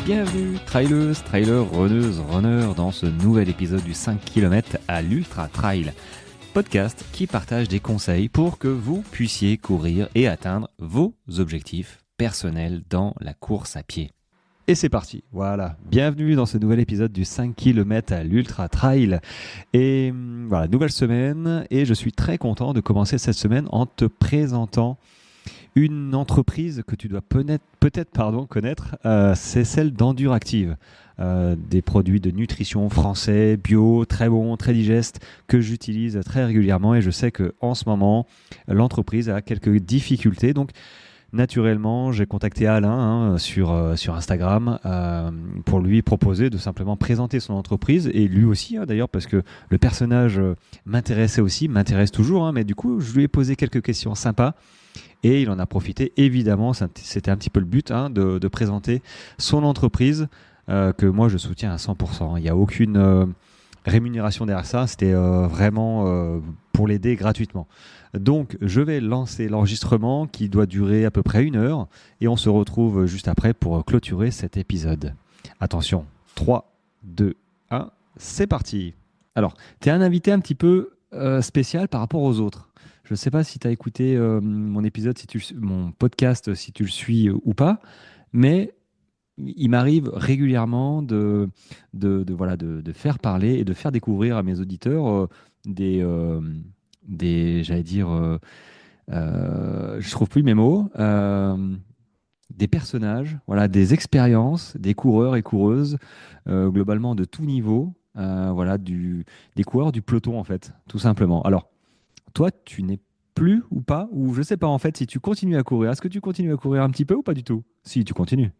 Bienvenue, traileuses, trailers, runneuses, runners, dans ce nouvel épisode du 5 km à l'Ultra Trail. Podcast qui partage des conseils pour que vous puissiez courir et atteindre vos objectifs personnels dans la course à pied. Et c'est parti, voilà, bienvenue dans ce nouvel épisode du 5 km à l'Ultra Trail. Et voilà, nouvelle semaine, et je suis très content de commencer cette semaine en te présentant une entreprise que tu dois peut-être connaître, c'est celle d'Enduractive. Des produits de nutrition français, bio, très bons, très digestes, que j'utilise très régulièrement, et je sais qu'en ce moment, l'entreprise a quelques difficultés. Donc, naturellement, j'ai contacté Alain sur Instagram pour lui proposer de simplement présenter son entreprise, et lui aussi d'ailleurs, parce que le personnage m'intéresse toujours, mais du coup, je lui ai posé quelques questions sympas. Et il en a profité, évidemment, c'était un petit peu le but, de présenter son entreprise que moi je soutiens à 100%. Il n'y a aucune rémunération derrière ça, c'était vraiment pour l'aider gratuitement. Donc je vais lancer l'enregistrement qui doit durer à peu près 1 heure, et on se retrouve juste après pour clôturer cet épisode. Attention, 3, 2, 1, c'est parti. Alors, tu es un invité un petit peu spécial par rapport aux autres. Je ne sais pas si tu as écouté mon épisode, mon podcast, si tu le suis ou pas, mais il m'arrive régulièrement de faire parler et de faire découvrir à mes auditeurs j'allais dire, je trouve plus mes mots, des personnages, voilà, des expériences, des coureurs et coureuses, globalement de tout niveau, voilà, des coureurs du peloton en fait, tout simplement. Alors, toi, tu n'es plus ou pas, ou je sais pas en fait si tu continues à courir. Est-ce que tu continues à courir un petit peu ou pas du tout? Si, tu continues.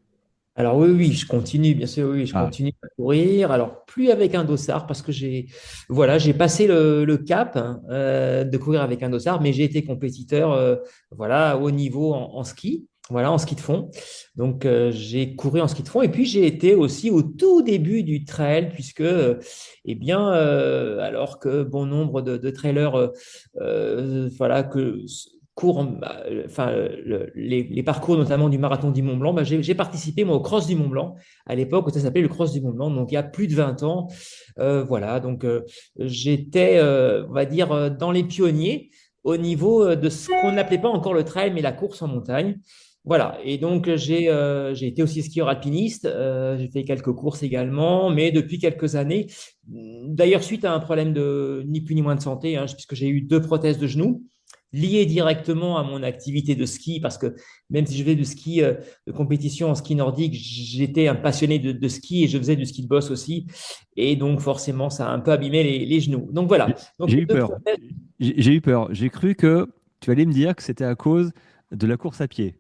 Alors oui, je continue, bien sûr, oui, je Ah, continue à courir. Alors plus avec un dossard parce que j'ai passé le cap de courir avec un dossard, mais j'ai été compétiteur, voilà, au niveau en ski, voilà, en ski de fond. Donc j'ai couru en ski de fond et puis j'ai été aussi au tout début du trail puisque, alors que bon nombre de trailers, voilà, courent, enfin, les parcours notamment du marathon du Mont Blanc, j'ai participé moi au Cross du Mont Blanc à l'époque où ça s'appelait le Cross du Mont Blanc, donc il y a plus de 20 ans. Voilà, donc j'étais, on va dire, dans les pionniers au niveau de ce qu'on n'appelait pas encore le trail, mais la course en montagne. Voilà, et donc j'ai été aussi skieur alpiniste, j'ai fait quelques courses également, mais depuis quelques années, d'ailleurs suite à un problème de ni plus ni moins de santé, puisque j'ai eu 2 prothèses de genoux, lié directement à mon activité de ski, parce que même si je faisais du ski de compétition en ski nordique, j'étais un passionné de ski et je faisais du ski de boss aussi. Et donc, forcément, ça a un peu abîmé les genoux. Donc, voilà. j'ai Donc, j'ai les eu deux peur. prothèses. J'ai eu peur. J'ai cru que tu allais me dire que c'était à cause de la course à pied.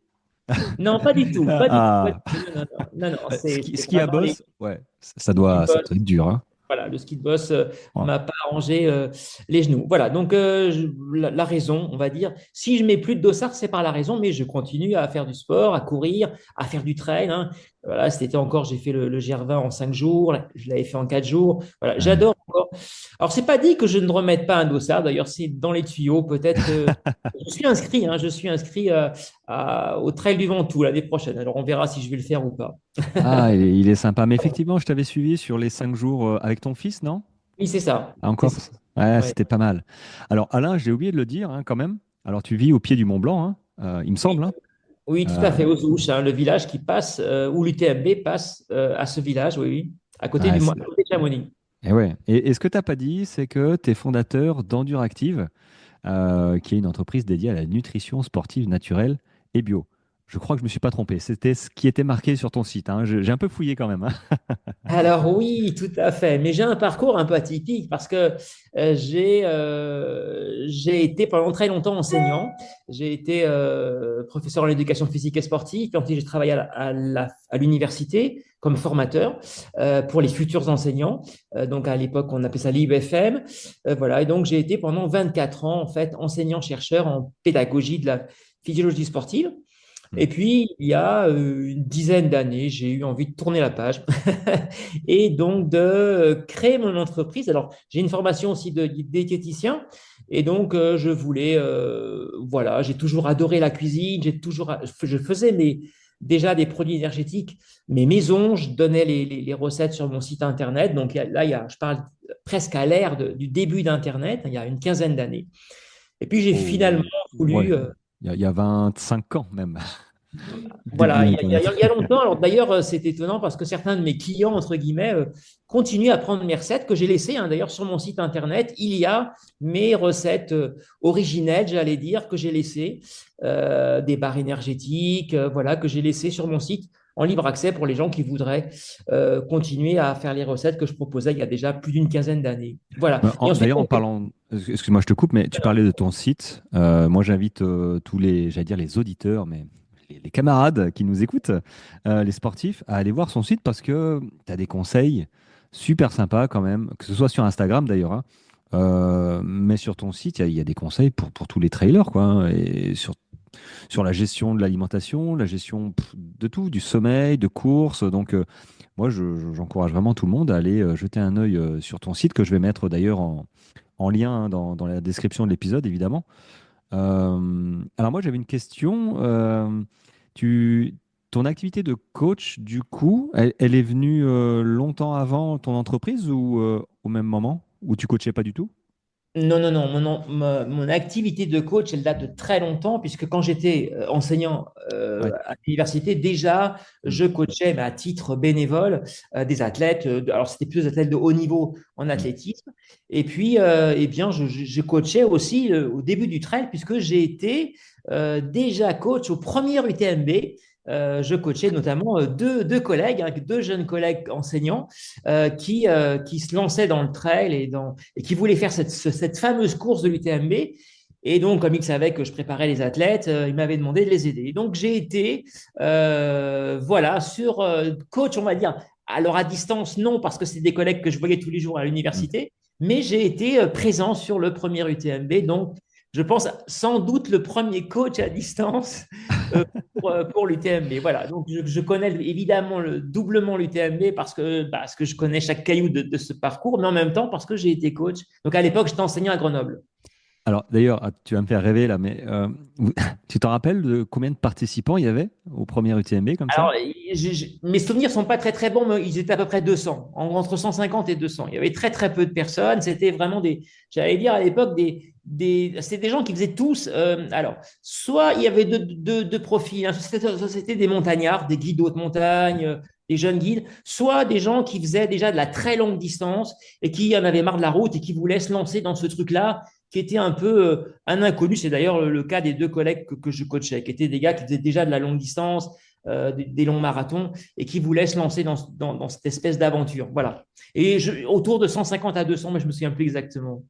Non, pas du tout. Pas du tout. Pas du Ah, tout. Non, non, non. Non, non, c'est ski à vraiment les bosse, ouais, ski de ça boss. doit être dur, hein. Voilà, le ski de boss Ouais. m'a pas arrangé les genoux. Voilà, donc la raison, on va dire, si je mets plus de dossard, c'est par la raison, mais je continue à faire du sport, à courir, à faire du trail. Voilà, c'était encore, j'ai fait le GR20 en 5 jours, je l'avais fait en 4 jours. Voilà, Ouais. j'adore encore. Alors, c'est pas dit que je ne remette pas un dossard, d'ailleurs, c'est dans les tuyaux. Peut-être que je suis inscrit au Trail du Ventoux l'année prochaine. Alors, on verra si je vais le faire ou pas. Ah, il est sympa. Mais effectivement, je t'avais suivi sur les 5 jours avec ton fils, non? Oui, c'est ça. Ah, en C'est ça. Corse? Ouais, Ouais. c'était pas mal. Alors, Alain, j'ai oublié de le dire quand même. Alors, tu vis au pied du Mont Blanc, il me Oui, semble, hein. oui, tout à Euh, fait, aux Ouches, le village qui passe, où l'UTMB passe à ce village, oui, oui, ouais, à côté de Chamonix. et ouais. Et ce que tu n'as pas dit, c'est que tu es fondateur d'Enduractive, qui est une entreprise dédiée à la nutrition sportive naturelle et bio. Je crois que je ne me suis pas trompé. C'était ce qui était marqué sur ton site, hein. J'ai un peu fouillé quand même, hein. Alors oui, tout à fait. Mais j'ai un parcours un peu atypique parce que j'ai été pendant très longtemps enseignant. J'ai été professeur en éducation physique et sportive. Puis ensuite, j'ai travaillé à l'université comme formateur pour les futurs enseignants. Donc à l'époque, on appelait ça l'IUFM. Voilà. Et donc j'ai été pendant 24 ans en fait enseignant-chercheur en pédagogie de la physiologie sportive. Hmm. Et puis, il y a une dizaine d'années, j'ai eu envie de tourner la page et donc de créer mon entreprise. Alors, j'ai une formation aussi de diététicien et donc voilà, j'ai toujours adoré la cuisine, je faisais déjà des produits énergétiques, mais maison. Je donnais les recettes sur mon site Internet. Donc là, je parle presque à l'ère du début d'Internet, il y a une quinzaine d'années. Et puis, j'ai finalement Oh, ouais, voulu, il y a 25 ans même, début voilà, d'Internet. il y a longtemps. Alors d'ailleurs, c'est étonnant parce que certains de mes clients, entre guillemets, continuent à prendre mes recettes que j'ai laissées. D'ailleurs, sur mon site Internet, il y a mes recettes originelles, j'allais dire, que j'ai laissées, des barres énergétiques, voilà, que j'ai laissées sur mon site en libre accès pour les gens qui voudraient continuer à faire les recettes que je proposais il y a déjà plus d'une quinzaine d'années. Voilà. Et ensuite, D'ailleurs, en parlant, excuse-moi, je te coupe, mais tu parlais de ton site. Moi, j'invite tous les, j'allais dire les auditeurs, mais les camarades qui nous écoutent, les sportifs, à aller voir son site parce que tu as des conseils super sympas quand même, que ce soit sur Instagram d'ailleurs, hein. Mais sur ton site, il y a des conseils pour tous les trailers, quoi, hein, et sur la gestion de l'alimentation, la gestion de tout, du sommeil, de course. Donc, moi, j'encourage vraiment tout le monde à aller jeter un œil sur ton site, que je vais mettre d'ailleurs en lien, hein, dans la description de l'épisode, évidemment. Alors, moi, j'avais une question. Tu, ton activité de coach, du coup, elle est venue longtemps avant ton entreprise ou au même moment, où tu coachais pas du tout? non, non, non. Mon activité de coach, elle date de très longtemps, puisque quand j'étais enseignant Ouais. à l'université, déjà, Mm. je coachais mais à titre bénévole des athlètes. Alors, c'était plus des athlètes de haut niveau en Mm. athlétisme. Et puis, eh bien, je coachais aussi au début du trail, puisque j'ai été déjà coach au premier UTMB. Je coachais notamment deux collègues, hein, deux jeunes collègues enseignants qui se lançaient dans le trail et qui voulaient faire cette fameuse course de l'UTMB. Et donc, comme ils savaient que je préparais les athlètes, ils m'avaient demandé de les aider. Donc, j'ai été, voilà, sur coach, on va dire. Alors, à distance, non, parce que c'est des collègues que je voyais tous les jours à Mm. l'université, mais j'ai été présent sur le premier UTMB. Donc, je pense sans doute le premier coach à distance euh, pour l'UTMB. Voilà, donc je connais évidemment doublement l'UTMB parce que je connais chaque caillou de ce parcours, mais en même temps parce que j'ai été coach. Donc à l'époque, j'étais enseignant à Grenoble. Alors, d'ailleurs, tu vas me faire rêver là, mais tu t'en rappelles de combien de participants il y avait au premier UTMB comme ça? Alors, mes souvenirs sont pas très très bons, mais ils étaient à peu près 200, entre 150 et 200. Il y avait très très peu de personnes. C'était vraiment j'allais dire à l'époque c'était des gens qui faisaient tous. Alors, soit il y avait deux profils, hein. Soit c'était des montagnards, des guides haute montagne, des jeunes guides, soit des gens qui faisaient déjà de la très longue distance et qui en avaient marre de la route et qui voulaient se lancer dans ce truc-là, qui était un peu un inconnu. C'est d'ailleurs le cas des deux collègues que je coachais, qui étaient des gars qui faisaient déjà de la longue distance, des longs marathons et qui voulaient se lancer dans cette espèce d'aventure. Voilà. Et autour de 150 à 200, mais je me souviens plus exactement.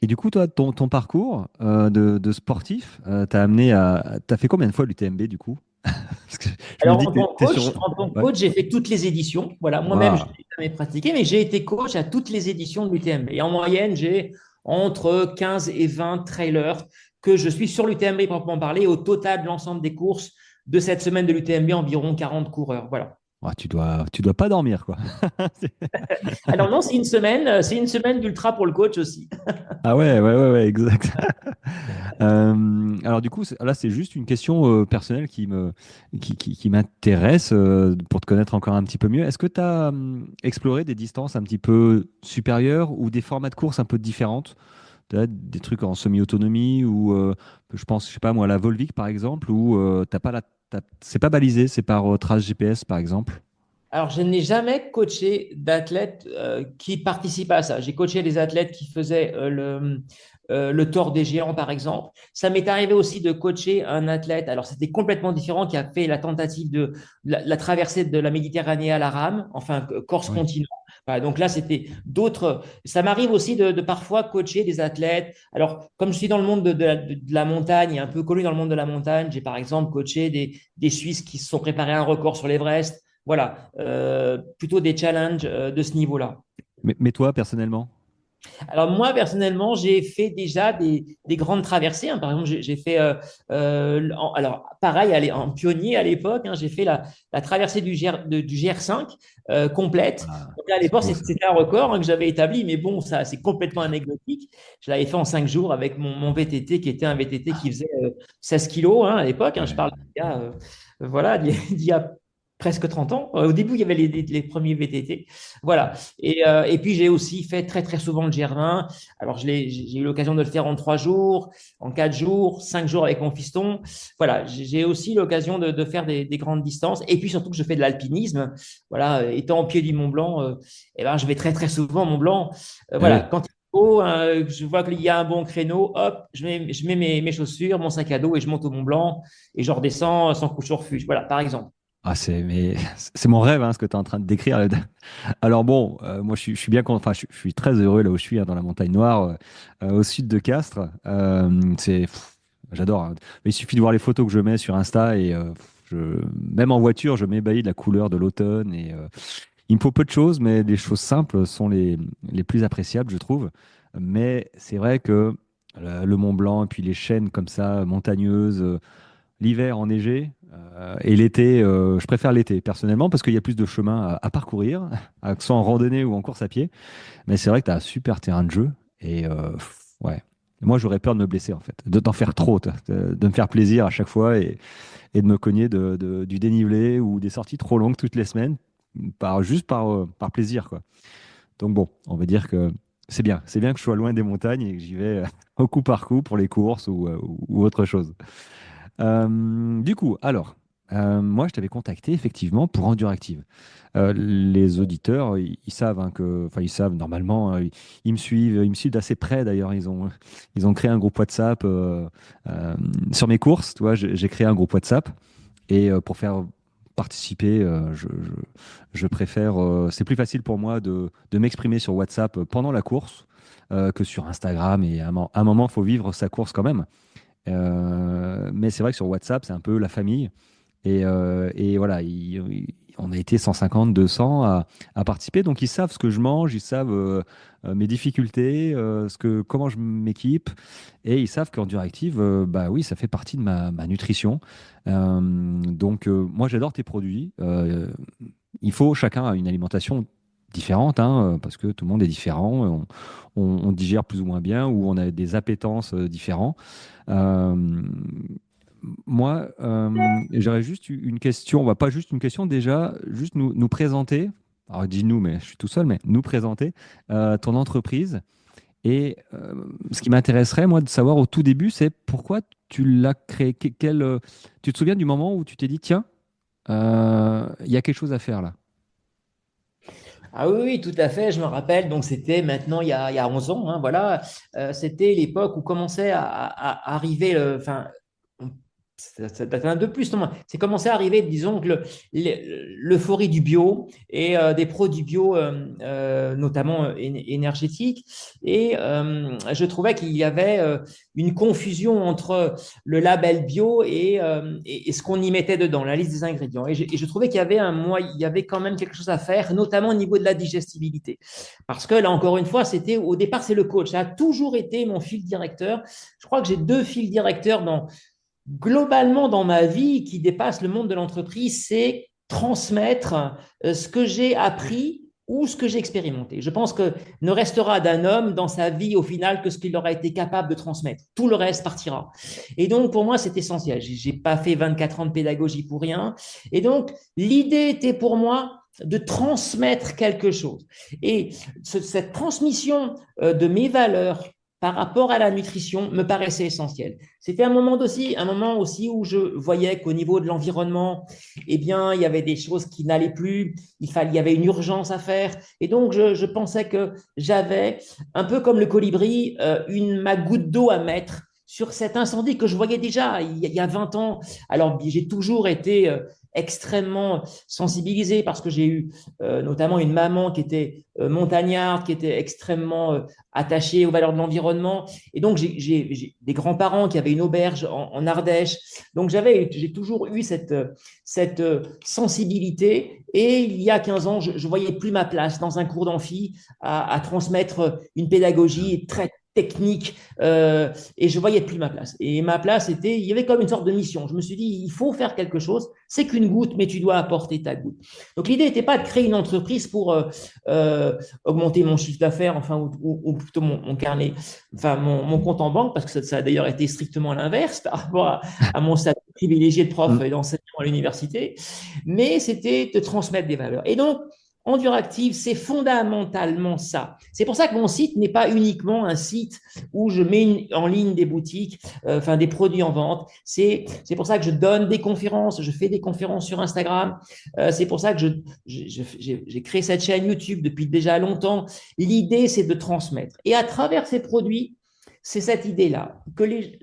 Et du coup, toi, ton parcours de sportif, t'as fait combien de fois l'UTMB du coup? Parce que je me Alors, dis que t'es sur. en tant que Ouais. coach, j'ai fait toutes les éditions. Voilà, moi-même, je Waouh. n'ai jamais pratiqué, mais j'ai été coach à toutes les éditions de l'UTMB. Et en moyenne, j'ai entre 15 et 20 trailers que je suis sur l'UTMB proprement parler. Au total de l'ensemble des courses de cette semaine de l'UTMB, environ 40 coureurs. Voilà. Ouais, tu dois pas dormir, quoi. Alors non, c'est une semaine d'ultra pour le coach aussi. Ah ouais, ouais, ouais, ouais, exact. Alors du coup, là, c'est juste une question personnelle qui m'intéresse pour te connaître encore un petit peu mieux. Est-ce que tu as exploré des distances un petit peu supérieures ou des formats de course un peu différentes? T'as des trucs en semi-autonomie ou je pense, je sais pas moi, la Volvic par exemple, où t'as pas c'est pas balisé, c'est par trace GPS par exemple. Alors, je n'ai jamais coaché d'athlètes qui participent à ça. J'ai coaché des athlètes qui faisaient le Tour des Géants, par exemple. Ça m'est arrivé aussi de coacher un athlète, alors c'était complètement différent, qui a fait la tentative de la traversée de la Méditerranée à la rame, enfin, Corse Ouais. continent. Voilà, donc là, c'était d'autres. Ça m'arrive aussi de parfois coacher des athlètes. Alors, comme je suis dans le monde de la montagne, et un peu connu dans le monde de la montagne, j'ai par exemple coaché des Suisses qui se sont préparés à un record sur l'Everest. Voilà, plutôt des challenges de ce niveau-là. Mais toi, personnellement? Alors moi, personnellement, j'ai fait déjà des grandes traversées, hein. Par exemple, j'ai fait, alors pareil, en pionnier à l'époque, hein, j'ai fait la traversée du GR5 complète. Ah. Donc À C'est l'époque, beau ça. c'était un record que j'avais établi, mais bon, ça, c'est complètement anecdotique. Je l'avais fait en 5 jours avec mon VTT, qui était un VTT qui faisait 16 kilos à l'époque. Je parle Ouais. d'il y a, voilà, d'il y a presque 30 ans. Au début, il y avait les premiers VTT. Voilà. Et puis, j'ai aussi fait très, très souvent le GR20. Alors, j'ai eu l'occasion de le faire en 3 jours, en 4 jours, 5 jours avec mon fiston. Voilà, j'ai aussi l'occasion de faire des grandes distances. Et puis, surtout que je fais de l'alpinisme. Voilà, étant au pied du Mont Blanc, eh ben, je vais très, très souvent au Mont Blanc. Ah Voilà, oui. quand il faut, je vois qu'il y a un bon créneau, hop, je mets mes chaussures, mon sac à dos et je monte au Mont Blanc et je redescends sans couche au refuge. Voilà, par exemple. Ah, mais c'est mon rêve, hein, ce que tu es en train de décrire. Alors bon, moi je suis bien, enfin je suis très heureux là où je suis, hein, dans la montagne noire, au sud de Castres. J'adore, hein. Mais il suffit de voir les photos que je mets sur Insta et même en voiture, je m'ébahis de la couleur de l'automne et il me faut peu de choses, mais les choses simples sont les plus appréciables, je trouve. Mais c'est vrai que le Mont Blanc et puis les chaînes comme ça, montagneuses, l'hiver enneigé, et l'été, je préfère l'été personnellement parce qu'il y a plus de chemin à parcourir, que ce soit en randonnée ou en course à pied. Mais c'est vrai que tu as un super terrain de jeu et ouais. Moi, j'aurais peur de me blesser en fait, de t'en faire trop, de me faire plaisir à chaque fois et de me cogner du dénivelé ou des sorties trop longues toutes les semaines, juste par plaisir, quoi. Donc bon, on va dire que c'est bien que je sois loin des montagnes et que j'y vais au coup par coup pour les courses ou autre chose. Du coup, alors, moi, je t'avais contacté effectivement pour Enduractive. Les auditeurs, ils savent, hein, enfin, ils savent normalement, ils me suivent d'assez près d'ailleurs. Ils ont créé un groupe WhatsApp euh, sur mes courses. Tu vois, j'ai créé un groupe WhatsApp et pour faire participer, je préfère. C'est plus facile pour moi de m'exprimer sur WhatsApp pendant la course que sur Instagram. Et à un moment, il faut vivre sa course quand même. Mais c'est vrai que sur WhatsApp, c'est un peu la famille. Et voilà, on a été 150, 200 à participer. Donc, ils savent ce que je mange, ils savent mes difficultés, comment je m'équipe. Et ils savent qu'en Duractive, bah oui, ça fait partie de ma nutrition. Donc, moi, j'adore tes produits. Chacun a une alimentation différente, hein, parce que tout le monde est différent. On digère plus ou moins bien, ou on a des appétences différents. Euh, Moi, j'aurais juste une question, pas juste une question, déjà, juste nous présenter, alors dis-nous, mais je suis tout seul, mais nous présenter ton entreprise. Et ce qui m'intéresserait, moi, de savoir au tout début, c'est pourquoi tu l'as créé. Tu te souviens du moment où tu t'es dit, tiens, il y a quelque chose à faire là. Ah oui, oui, tout à fait, je me rappelle. Donc, c'était maintenant il y a 11 ans, hein, voilà. C'était l'époque où commençait à arriver, enfin, on- ça date un peu plus, non, c'est commencé à arriver, disons, que l'euphorie du bio et des produits bio, notamment énergétiques. Et je trouvais qu'il y avait une confusion entre le label bio et ce qu'on y mettait dedans, la liste des ingrédients. Et je trouvais qu'il y avait il y avait quand même quelque chose à faire, notamment au niveau de la digestibilité. Parce que là, encore une fois, au départ, c'est le coach. Ça a toujours été mon fil directeur. Je crois que j'ai deux fils directeurs globalement dans ma vie qui dépassent le monde de l'entreprise, c'est transmettre ce que j'ai appris ou ce que j'ai expérimenté. Je pense que ne restera d'un homme dans sa vie au final que ce qu'il aura été capable de transmettre. Tout le reste partira. Et donc, pour moi, c'est essentiel. J'ai pas fait 24 ans de pédagogie pour rien. Et donc, l'idée était pour moi de transmettre quelque chose. Et cette transmission de mes valeurs par rapport à la nutrition me paraissait essentielle. C'était un moment aussi où je voyais qu'au niveau de l'environnement, eh bien, il y avait des choses qui n'allaient plus, il y avait une urgence à faire. Et donc, je pensais que j'avais, un peu comme le colibri, ma goutte d'eau à mettre sur cet incendie que je voyais déjà il y a 20 ans. Alors, j'ai toujours été extrêmement sensibilisé parce que j'ai eu notamment une maman qui était montagnarde, qui était extrêmement attachée aux valeurs de l'environnement. Et donc, j'ai des grands-parents qui avaient une auberge en Ardèche. Donc, j'ai toujours eu cette sensibilité. Et il y a 15 ans, je ne voyais plus ma place dans un cours d'amphi à transmettre une pédagogie très technique, et je voyais plus ma place. Et ma place il y avait comme une sorte de mission. Je me suis dit, il faut faire quelque chose. C'est qu'une goutte, mais tu dois apporter ta goutte. Donc l'idée n'était pas de créer une entreprise pour augmenter mon chiffre d'affaires, enfin, ou plutôt mon carnet, enfin mon compte en banque, parce que ça a d'ailleurs été strictement l'inverse par rapport à mon statut privilégié de prof Mm. et d'enseignant à l'université, mais c'était de transmettre des valeurs. Et donc, Enduractive, c'est fondamentalement ça. C'est pour ça que mon site n'est pas uniquement un site où je mets en ligne des boutiques, enfin des produits en vente. C'est pour ça que je donne des conférences, je fais des conférences sur Instagram. C'est pour ça que j'ai créé cette chaîne YouTube depuis déjà longtemps. L'idée, c'est de transmettre. Et à travers ces produits, c'est cette idée-là.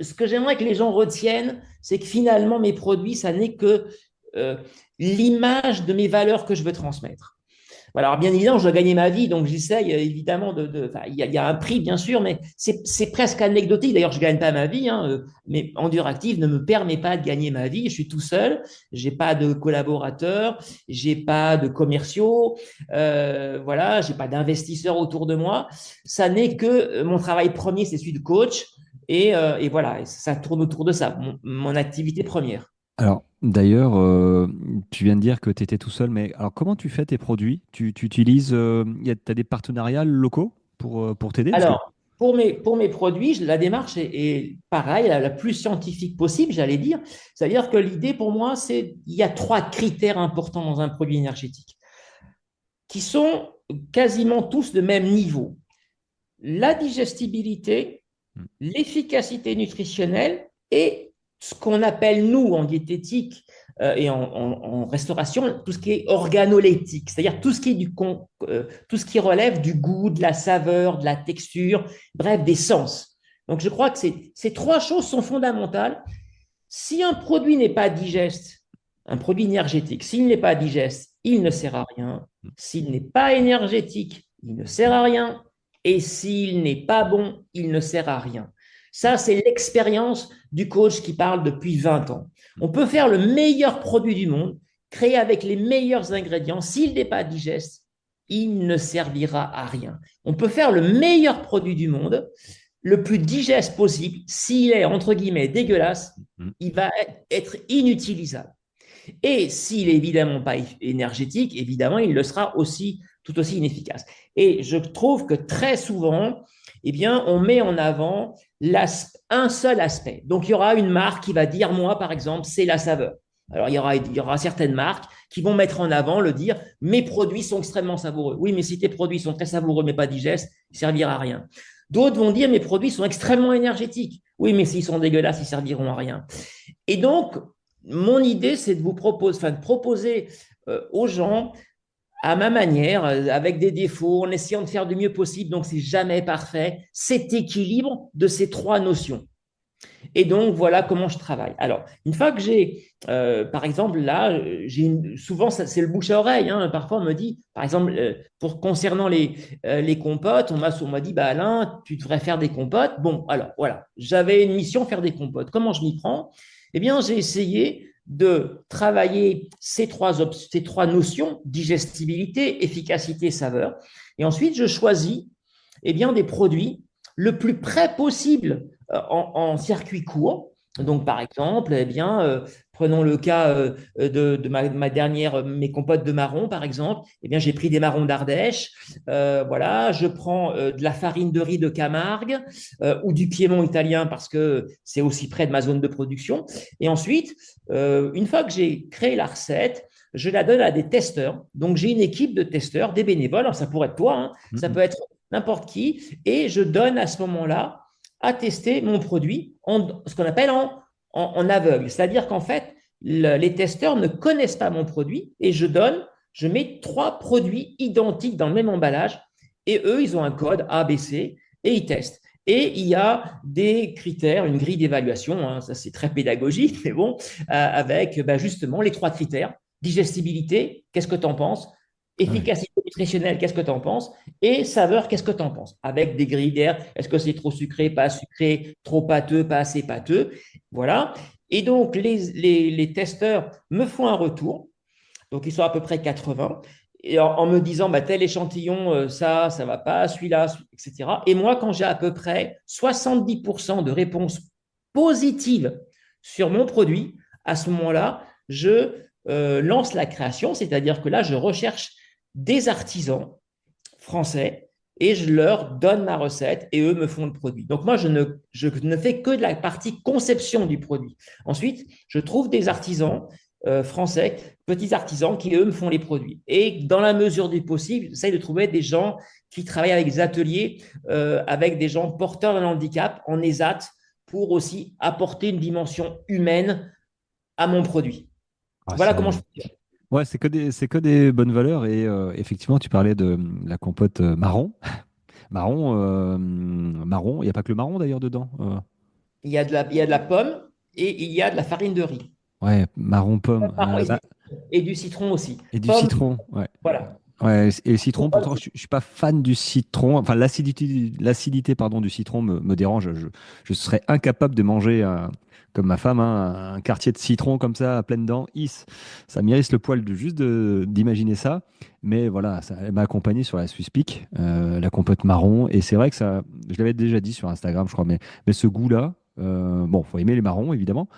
Ce que j'aimerais que les gens retiennent, c'est que finalement, mes produits, ça n'est que euh, l'image de mes valeurs que je veux transmettre. Voilà, alors bien évidemment, je dois gagner ma vie, donc j'essaye évidemment il y a un prix bien sûr, mais c'est presque anecdotique. D'ailleurs, je ne gagne pas ma vie, hein, mais Enduractive ne me permet pas de gagner ma vie. Je suis tout seul, j'ai pas de collaborateurs, j'ai pas de commerciaux, voilà, j'ai pas d'investisseurs autour de moi. Ça n'est que mon travail premier, c'est celui de coach, et voilà, et ça tourne autour de ça, mon activité première. Alors, d'ailleurs, tu viens de dire que tu étais tout seul, mais alors comment tu fais tes produits? Tu utilises, t'as des partenariats locaux pour t'aider? Parce que Alors, pour mes produits, la démarche est pareille, la plus scientifique possible, j'allais dire. C'est-à-dire que l'idée pour moi, il y a trois critères importants dans un produit énergétique qui sont quasiment tous de même niveau. La digestibilité, Hmm. l'efficacité nutritionnelle et ce qu'on appelle, nous, en diététique et en restauration, tout ce qui est organoleptique, c'est-à-dire tout ce qui relève du goût, de la saveur, de la texture, bref, des sens. Donc, je crois que ces trois choses sont fondamentales. Si un produit n'est pas digeste, un produit énergétique, s'il n'est pas digeste, il ne sert à rien. S'il n'est pas énergétique, il ne sert à rien. Et s'il n'est pas bon, il ne sert à rien. Ça, c'est l'expérience du coach qui parle depuis 20 ans. On peut faire le meilleur produit du monde, créer avec les meilleurs ingrédients. S'il n'est pas digeste, il ne servira à rien. On peut faire le meilleur produit du monde, le plus digeste possible. S'il est, entre guillemets, dégueulasse, Hmm. il va être inutilisable. Et s'il est évidemment pas énergétique, évidemment, il le sera aussi tout aussi inefficace. Et je trouve que très souvent, eh bien, on met en avant un seul aspect. Donc, il y aura une marque qui va dire, moi, par exemple, c'est la saveur. Alors, il y aura certaines marques qui vont mettre en avant, le dire, mes produits sont extrêmement savoureux. Oui, mais si tes produits sont très savoureux mais pas digestes, ils ne serviront à rien. D'autres vont dire, mes produits sont extrêmement énergétiques. Oui, mais s'ils sont dégueulasses, ils ne serviront à rien. Et donc, mon idée, c'est de de proposer aux gens, à ma manière, avec des défauts, en essayant de faire du mieux possible, donc c'est jamais parfait, cet équilibre de ces trois notions. Et donc, voilà comment je travaille. Alors, une fois que par exemple, là, souvent, c'est le bouche à oreille. Hein. Parfois, on me dit, par exemple, concernant les compotes, on m'a dit, bah, Alain, tu devrais faire des compotes. Bon, alors, voilà, j'avais une mission, faire des compotes. Comment je m'y prends? Eh bien, j'ai essayé de travailler ces trois notions, digestibilité, efficacité, saveur. Et ensuite, je choisis eh bien, des produits le plus près possible en circuit court. Donc, par exemple, eh bien, prenons le cas de ma dernière, mes compotes de marron, par exemple. Eh bien, j'ai pris des marrons d'Ardèche. Voilà, je prends de la farine de riz de Camargue ou du Piémont italien parce que c'est aussi près de ma zone de production. Et ensuite, une fois que j'ai créé la recette, je la donne à des testeurs. Donc, j'ai une équipe de testeurs, des bénévoles. Alors, ça pourrait être toi, hein, ça Hmm. peut être n'importe qui. Et je donne à ce moment-là à tester mon produit ce qu'on appelle en aveugle. C'est-à-dire qu'en fait, les testeurs ne connaissent pas mon produit et je mets trois produits identiques dans le même emballage et eux, ils ont un code A, B, C et ils testent. Et il y a des critères, une grille d'évaluation, hein, ça c'est très pédagogique, mais bon, avec justement les trois critères. Digestibilité, qu'est-ce que tu en penses? Ouais. Efficacité nutritionnelle, qu'est-ce que tu en penses? Et saveur, qu'est-ce que tu en penses? Avec des grilles d'air, est-ce que c'est trop sucré, pas sucré, trop pâteux, pas assez pâteux? Voilà. Et donc, les testeurs me font un retour. Donc, ils sont à peu près 80. et en me disant, bah, tel échantillon, ça va pas, celui-là, etc. Et moi, quand j'ai à peu près 70% de réponses positives sur mon produit, à ce moment-là, je lance la création, c'est-à-dire que là, je recherche des artisans français et je leur donne ma recette et eux me font le produit. Donc moi, je ne fais que de la partie conception du produit. Ensuite, je trouve des artisans français, petits artisans qui, eux, me font les produits. Et dans la mesure du possible, j'essaie de trouver des gens qui travaillent avec des ateliers, avec des gens porteurs d'un handicap en ESAT pour aussi apporter une dimension humaine à mon produit. Ah, Voilà comment je c'est fonctionne. ouais, c'est que des bonnes valeurs. Et effectivement, tu parlais de la compote marron. Marron, il n'y a pas que le marron d'ailleurs dedans. Il y a de la pomme et il y a de la farine de riz. Ouais, marron pomme. Marron et du citron aussi. Et du Pomme, citron, ouais. voilà. Ouais, et le Pour citron, moi, pourtant, je suis pas fan du citron. Enfin, l'acidité, pardon, du citron me dérange. Je serais incapable de manger, comme ma femme, hein, un quartier de citron comme ça, à pleines dents. Ça m'irrisse le poil d'imaginer ça. Mais voilà, elle m'a accompagné sur la Swiss Peak, la compote marron. Et c'est vrai que ça, je l'avais déjà dit sur Instagram, je crois, mais ce goût-là, bon, faut aimer les marrons, évidemment.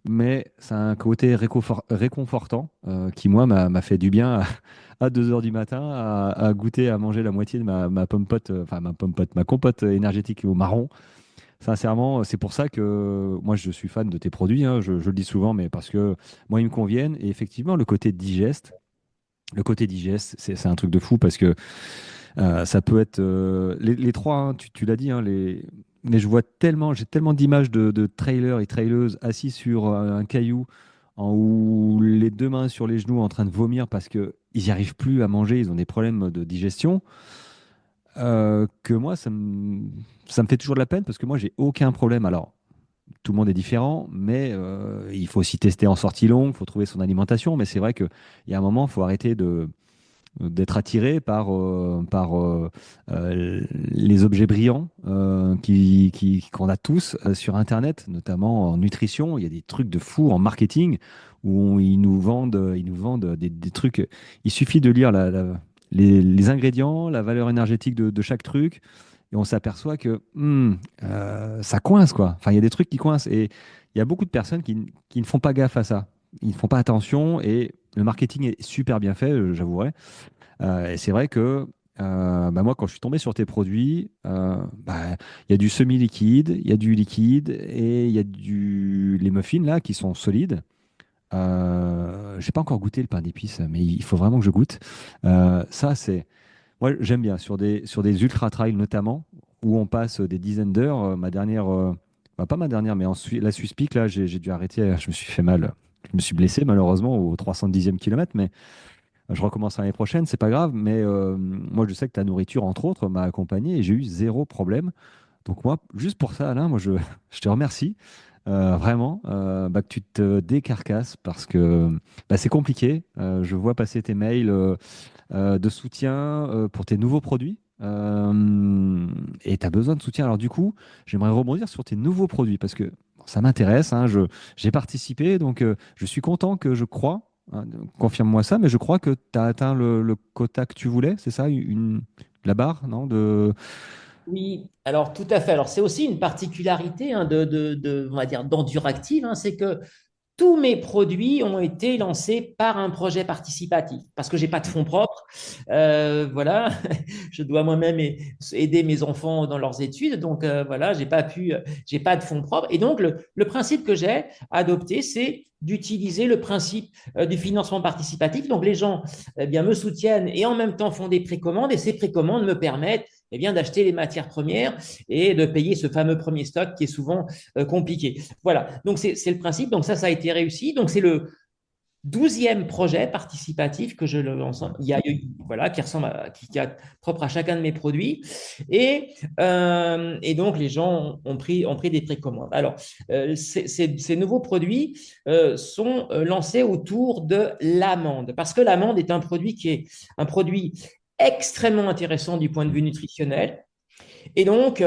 Mais c'est un côté réconfortant qui, moi, m'a fait du bien à 2 heures du matin à goûter, à manger la moitié de ma pomme pote, enfin ma pomme pote, ma compote énergétique au marron. Sincèrement, c'est pour ça que moi, je suis fan de tes produits, hein, je le dis souvent, mais parce que moi, ils me conviennent. Et effectivement, le côté digeste, c'est un truc de fou parce que ça peut être les trois, hein, tu l'as dit, hein, mais j'ai tellement d'images de trailers et traileuses assis sur un caillou, ou les deux mains sur les genoux en train de vomir parce qu'ils n'y arrivent plus à manger, ils ont des problèmes de digestion, que moi, ça me fait toujours de la peine parce que moi, j'ai aucun problème. Alors, tout le monde est différent, mais il faut aussi tester en sortie longue, il faut trouver son alimentation, mais c'est vrai qu'il y a un moment, il faut arrêter d'être attiré par les objets brillants qu'on a tous sur Internet, notamment en nutrition. Il y a des trucs de fou en marketing où ils nous vendent des trucs. Il suffit de lire les ingrédients, la valeur énergétique de chaque truc. Et on s'aperçoit que ça coince, quoi. Enfin, il y a des trucs qui coincent. Et il y a beaucoup de personnes qui ne font pas gaffe à ça. Ils ne font pas attention. Et le marketing est super bien fait, j'avouerai. Et c'est vrai que bah moi, quand je suis tombé sur tes produits, bah, il y a du semi-liquide, il y a du liquide et il y a les muffins là qui sont solides. J'ai pas encore goûté le pain d'épices, mais il faut vraiment que je goûte. Ça, moi, j'aime bien sur des ultra trails notamment où on passe des dizaines d'heures. Ma dernière, bah, pas ma dernière, mais la Swiss Peak là, j'ai dû arrêter. Je me suis fait mal. Je me suis blessé malheureusement au 310e kilomètre, mais je recommence l'année prochaine, c'est pas grave, mais moi je sais que ta nourriture, entre autres, m'a accompagné et j'ai eu zéro problème. Donc moi, juste pour ça, Alain, moi je te remercie vraiment bah, que tu te décarcasses parce que bah, c'est compliqué. Je vois passer tes mails de soutien pour tes nouveaux produits. Et tu as besoin de soutien. Alors du coup, j'aimerais rebondir sur tes nouveaux produits parce que bon, ça m'intéresse, hein, j'ai participé, donc je suis content que je crois. Hein, confirme-moi ça, mais je crois que tu as atteint le quota que tu voulais, c'est ça, la barre, non, Oui, alors tout à fait. Alors c'est aussi une particularité hein, on va dire, d'Enduractive, hein, c'est que tous mes produits ont été lancés par un projet participatif parce que j'ai pas de fonds propres. Voilà, je dois moi-même aider mes enfants dans leurs études, donc voilà, j'ai pas de fonds propres. Et donc le principe que j'ai adopté, c'est d'utiliser le principe du financement participatif. Donc les gens eh bien me soutiennent et en même temps font des précommandes et ces précommandes me permettent eh bien d'acheter les matières premières et de payer ce fameux premier stock qui est souvent compliqué. Voilà, donc c'est le principe. Donc ça a été réussi. Donc c'est le 12e projet participatif que je lance. Voilà, qui ressemble qui est propre à chacun de mes produits. Et donc, les gens ont pris des précommandes. Alors, ces nouveaux produits sont lancés autour de l'amande, parce que l'amande est un produit qui est un produit extrêmement intéressant du point de vue nutritionnel. Et donc,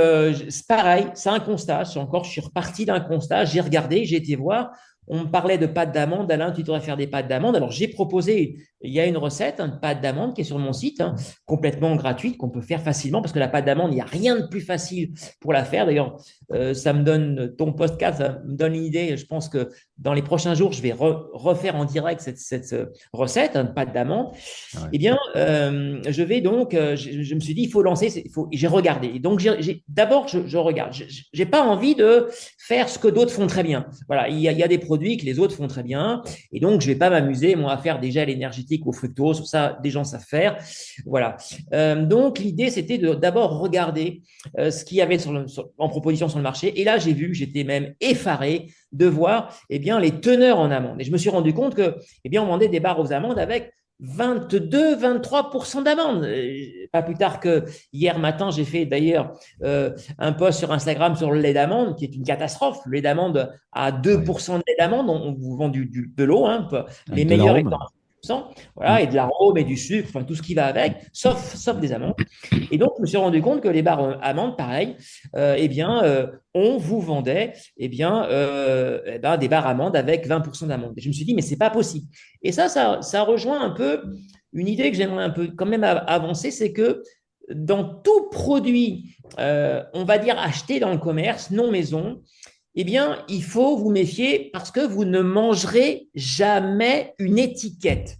c'est pareil, c'est un constat. Je suis reparti d'un constat. J'ai regardé, j'ai été voir on me parlait de pâte d'amande. Alain, tu devrais faire des pâtes d'amande. Alors, j'ai proposé, il y a une recette, une pâte d'amande qui est sur mon site, complètement gratuite, qu'on peut faire facilement, parce que la pâte d'amande, il n'y a rien de plus facile pour la faire. D'ailleurs, ça me donne, ton podcast, ça me donne une idée. Je pense que dans les prochains jours, je vais refaire en direct cette recette, une pâte d'amande. Ouais. Eh bien, je vais donc, je me suis dit, il faut lancer, j'ai regardé. Et donc, d'abord, je regarde. Je n'ai pas envie de faire ce que d'autres font très bien. Voilà, il y a des produits que les autres font très bien. Et donc, je ne vais pas m'amuser, moi, à faire des gels énergétiques au fructose. Ça, des gens savent faire. Voilà. Donc, l'idée, c'était d'abord regarder ce qu'il y avait en proposition sur le marché. Et là, j'ai vu, j'étais même effaré de voir eh bien, les teneurs en amandes. Et je me suis rendu compte que, eh bien, on vendait des barres aux amandes avec 22-23% d'amende. Pas plus tard que hier matin, j'ai fait d'ailleurs un post sur Instagram sur le lait d'amande, qui est une catastrophe. Le lait d'amande à 2% de lait d'amande, on vous vend de l'eau, hein, les Avec de meilleurs étant l'arôme. à 100%, voilà, et de l'arôme et du sucre, enfin tout ce qui va avec, sauf des amandes. Et donc, je me suis rendu compte que les barres amandes, pareil, eh bien, on vous vendait des barres amandes avec 20% d'amande. Et je me suis dit, mais c'est pas possible. Et ça rejoint un peu une idée que j'aimerais un peu quand même avancer, c'est que dans tout produit, on va dire acheté dans le commerce, non maison, eh bien, il faut vous méfier parce que vous ne mangerez jamais une étiquette.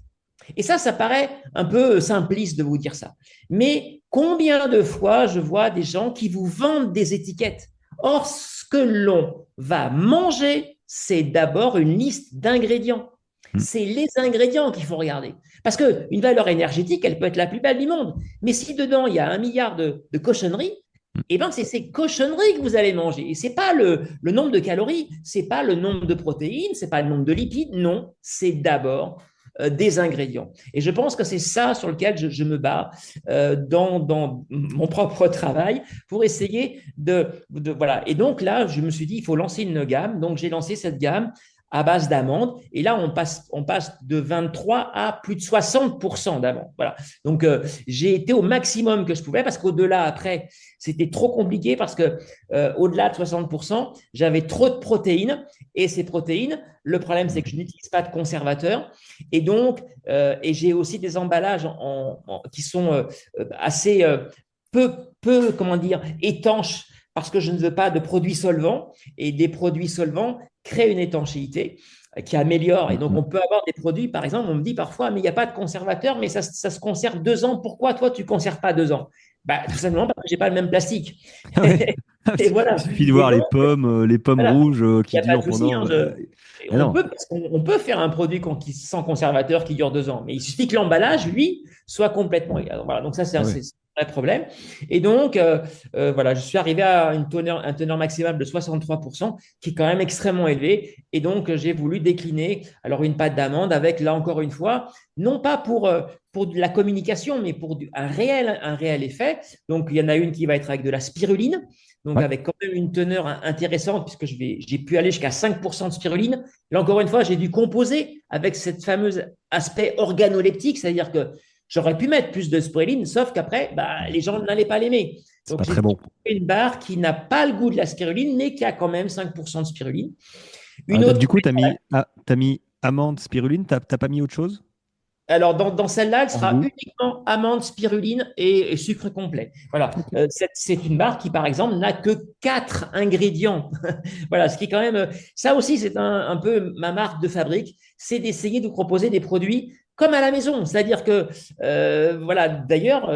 Et ça paraît un peu simpliste de vous dire ça. Mais combien de fois je vois des gens qui vous vendent des étiquettes? Or, ce que l'on va manger, c'est d'abord une liste d'ingrédients. Mm. C'est les ingrédients qu'il faut regarder. Parce qu'une valeur énergétique, elle peut être la plus belle du monde. Mais si dedans, il y a 1 milliard de cochonneries, eh ben, c'est ces cochonneries que vous allez manger. Et ce n'est pas le nombre de calories, ce n'est pas le nombre de protéines, ce n'est pas le nombre de lipides. Non, c'est d'abord des ingrédients. Et je pense que c'est ça sur lequel je me bats dans mon propre travail pour essayer voilà. Et donc là, je me suis dit, il faut lancer une gamme. Donc j'ai lancé cette gamme à base d'amandes. Et là, on passe de 23 à plus de 60% d'amandes. Voilà. Donc, j'ai été au maximum que je pouvais parce qu'au-delà, après, c'était trop compliqué parce que au-delà de 60%, j'avais trop de protéines. Et ces protéines, le problème, c'est que je n'utilise pas de conservateur. Et donc, et j'ai aussi des emballages qui sont assez comment dire, étanches parce que je ne veux pas de produits solvants. Et des produits solvants créent une étanchéité qui améliore. Et donc, on peut avoir des produits, par exemple, on me dit parfois, mais il n'y a pas de conservateur, mais ça se conserve 2 ans. Pourquoi toi, tu ne conserves pas 2 ans? Tout simplement parce que je n'ai pas le même plastique. Ah ouais. Et Il voilà. suffit de Et voir donc, les pommes voilà. rouges Il qui n'y a pas de durent souci. pendant. Ah On non. peut, on peut faire un produit sans conservateur qui dure 2 ans, mais il suffit que l'emballage, lui, soit complètement égal. Voilà, donc ça, c'est Ah un, ouais. c'est un vrai problème. Et donc, voilà, je suis arrivé à un teneur maximale de 63%, qui est quand même extrêmement élevé. Et donc, j'ai voulu décliner alors une pâte d'amande avec, là encore une fois, non pas pour de la communication, mais pour un réel effet. Donc, il y en a une qui va être avec de la spiruline, donc Ouais. avec quand même une teneur intéressante, puisque j'ai pu aller jusqu'à 5% de spiruline. Là, encore une fois, j'ai dû composer avec cette fameuse aspect organoleptique, c'est-à-dire que j'aurais pu mettre plus de spiruline, sauf qu'après, les gens n'allaient pas l'aimer. C'est Donc, pas j'ai très bon. fait une barre qui n'a pas le goût de la spiruline, mais qui a quand même 5% de spiruline. Ah, Une autre, du coup, t'as mis amande, spiruline, t'as pas mis autre chose alors dans celle-là, elle en sera goût? uniquement amande, spiruline et sucre complet. Voilà. Ok. C'est une barre qui, par exemple, n'a que 4 ingrédients. Voilà, ce qui est quand même. Ça aussi, c'est un peu ma marque de fabrique, c'est d'essayer de proposer des produits comme à la maison. C'est-à-dire que, voilà, d'ailleurs,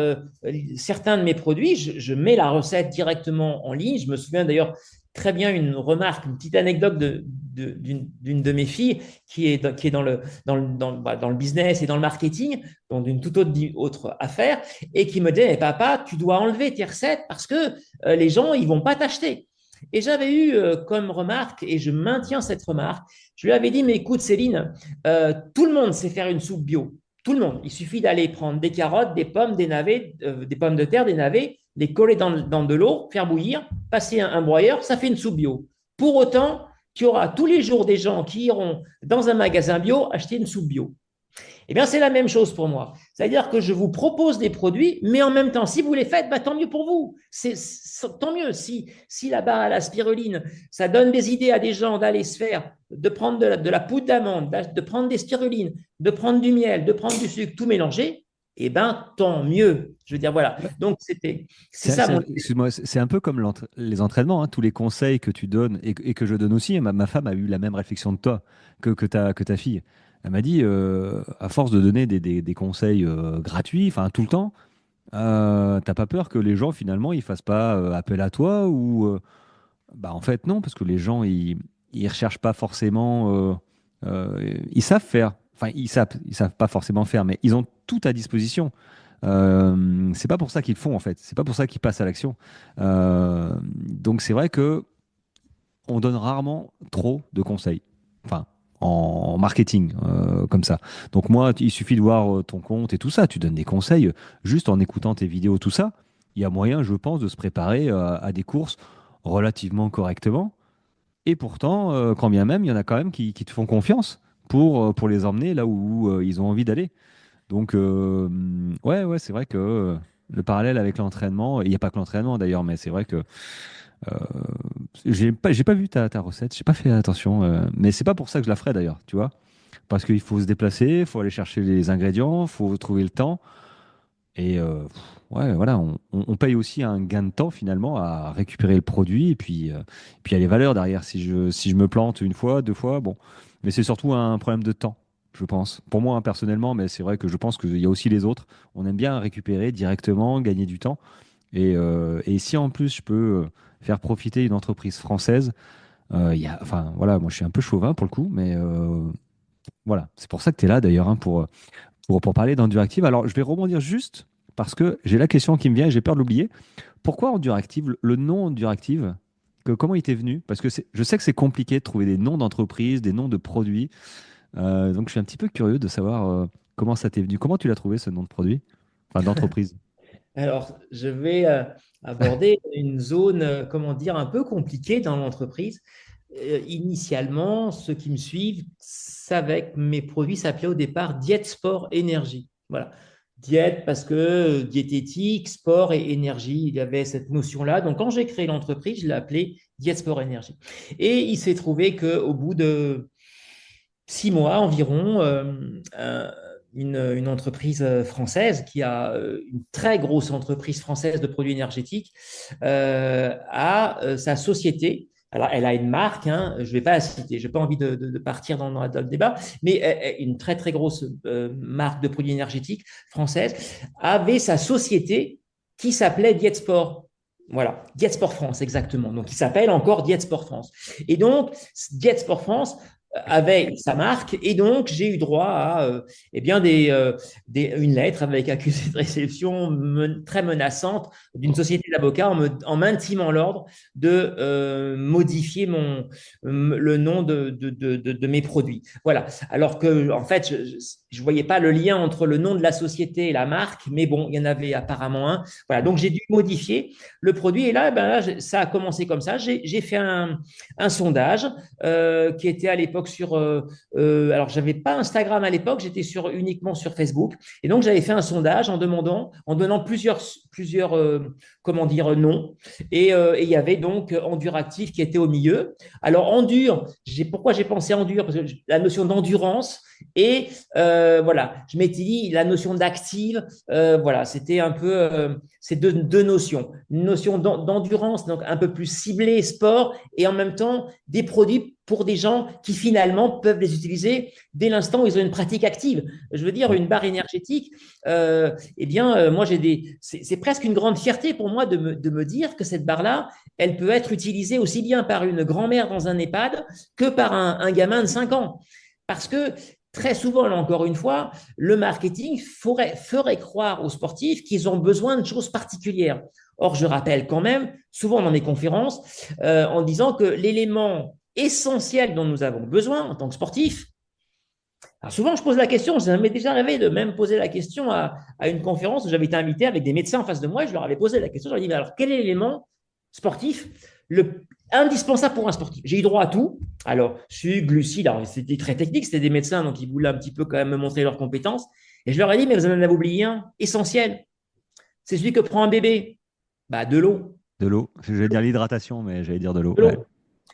certains de mes produits, je mets la recette directement en ligne. Je me souviens d'ailleurs très bien une remarque, une petite anecdote d'une de mes filles qui est dans le business et dans le marketing, donc d'une toute autre affaire, et qui me disait, eh, papa, tu dois enlever tes recettes parce que les gens, ils vont pas t'acheter. Et j'avais eu comme remarque, et je maintiens cette remarque, je lui avais dit, mais écoute Céline, tout le monde sait faire une soupe bio. Tout le monde. Il suffit d'aller prendre des carottes, des pommes, des navets, des pommes de terre, des navets, les coller dans de l'eau, faire bouillir, passer un broyeur, ça fait une soupe bio. Pour autant, tu auras tous les jours des gens qui iront dans un magasin bio acheter une soupe bio. Eh bien, c'est la même chose pour moi. C'est-à-dire que je vous propose des produits, mais en même temps, si vous les faites, bah, tant mieux pour vous. Tant mieux. Si là-bas, à la spiruline, ça donne des idées à des gens d'aller se faire, de prendre de la poudre d'amande, de prendre des spirulines, de prendre du miel, de prendre du sucre, tout mélanger, eh bien, tant mieux. Je veux dire, voilà. Ouais. Donc, c'est ça mon idée. Excuse-moi, c'est un peu comme les entraînements, hein, tous les conseils que tu donnes et que je donne aussi. Ma femme a eu la même réflexion de toi que ta fille. Elle m'a dit, à force de donner des conseils gratuits, enfin tout le temps, t'as pas peur que les gens finalement ils fassent pas appel à toi ou bah en fait non, parce que les gens ils recherchent pas forcément, ils savent faire. Enfin ils savent pas forcément faire, mais ils ont tout à disposition. C'est pas pour ça qu'ils le font en fait. C'est pas pour ça qu'ils passent à l'action. Donc c'est vrai que on donne rarement trop de conseils. Enfin, en marketing, comme ça. Donc moi, il suffit de voir ton compte et tout ça. Tu donnes des conseils juste en écoutant tes vidéos, tout ça. Il y a moyen, je pense, de se préparer à des courses relativement correctement. Et pourtant, quand bien même, il y en a quand même qui te font confiance pour les emmener là où, ils ont envie d'aller. Donc, ouais, c'est vrai que le parallèle avec l'entraînement, il n'y a pas que l'entraînement d'ailleurs, mais c'est vrai que euh, j'ai pas vu ta recette, j'ai pas fait attention, mais c'est pas pour ça que je la ferai d'ailleurs, tu vois. Parce qu'il faut se déplacer, il faut aller chercher les ingrédients, il faut trouver le temps. Et ouais, voilà, on paye aussi un gain de temps finalement à récupérer le produit. Et puis il y a les valeurs derrière. Si je me plante une fois, deux fois, bon. Mais c'est surtout un problème de temps, je pense. Pour moi, hein, personnellement, mais c'est vrai que je pense qu'il y a aussi les autres. On aime bien récupérer directement, gagner du temps. Et si en plus je peux faire profiter une entreprise française, enfin voilà, moi je suis un peu chauvin pour le coup, mais voilà, c'est pour ça que tu es là d'ailleurs, hein, pour parler d'Enduractive. Alors je vais rebondir juste parce que j'ai la question qui me vient et j'ai peur de l'oublier. Pourquoi Enduractive, le nom Enduractive, comment il t'est venu? Parce que je sais que c'est compliqué de trouver des noms d'entreprises, des noms de produits. Donc je suis un petit peu curieux de savoir comment ça t'est venu. Comment tu l'as trouvé ce nom de produit? Enfin d'entreprise. Alors, je vais aborder une zone, comment dire, un peu compliquée dans l'entreprise. Initialement, ceux qui me suivent savaient que mes produits s'appelaient au départ Diète Sport Énergie. Voilà. Diète parce que diététique, sport et énergie, il y avait cette notion-là. Donc, quand j'ai créé l'entreprise, je l'ai appelée Diète Sport Énergie. Et il s'est trouvé qu'au bout de 6 mois environ, une entreprise française qui a une très grosse entreprise française de produits énergétiques a sa société. Alors, elle a une marque, hein, je ne vais pas la citer, je n'ai pas envie de partir dans le débat, mais une très, très grosse marque de produits énergétiques française avait sa société qui s'appelait Dietsport. Voilà, Dietsport France, exactement. Donc, il s'appelle encore Dietsport France. Et donc, Dietsport France avait sa marque et donc j'ai eu droit à eh bien une lettre avec accusé de réception très menaçante d'une société d'avocats en m'intimant l'ordre de modifier le nom de mes produits. Voilà. Alors que en fait, je voyais pas le lien entre le nom de la société et la marque, mais bon, il y en avait apparemment un. Voilà. Donc j'ai dû modifier le produit et là, ben là, ça a commencé comme ça. J'ai fait un sondage qui était à l'époque alors j'avais pas Instagram à l'époque, j'étais uniquement sur Facebook. Et donc j'avais fait un sondage en donnant plusieurs comment dire, noms. Et il y avait donc Enduractif qui était au milieu. Alors Endur, pourquoi j'ai pensé Endur? Parce que la notion d'endurance et voilà, je m'étais dit la notion d'active, voilà, c'était un peu ces deux notions. Une notion d'endurance, donc un peu plus ciblée sport, et en même temps des produits pour des gens qui finalement peuvent les utiliser dès l'instant où ils ont une pratique active. Je veux dire, Ouais. une barre énergétique, moi c'est presque une grande fierté pour moi de me dire que cette barre-là, elle peut être utilisée aussi bien par une grand-mère dans un EHPAD que par un gamin de 5 ans. Parce que très souvent, là encore une fois, le marketing ferait croire aux sportifs qu'ils ont besoin de choses particulières. Or, je rappelle quand même, souvent dans mes conférences, en disant que l'élément essentiel dont nous avons besoin en tant que sportifs, alors souvent je pose la question, ça m'est déjà arrivé de même poser la question à une conférence où j'avais été invité avec des médecins en face de moi et je leur avais posé la question, je leur ai dit, alors quel est l'élément sportif indispensable pour un sportif? J'ai eu droit à tout, Alors, sucre, glucides, alors c'était très technique, c'était des médecins, donc ils voulaient un petit peu quand même me montrer leurs compétences. Et je leur ai dit, mais vous en avez oublié un, essentiel. C'est celui que prend un bébé. Bah, de l'eau. De l'eau. J'allais dire l'hydratation, mais j'allais dire de l'eau. De Ouais. l'eau.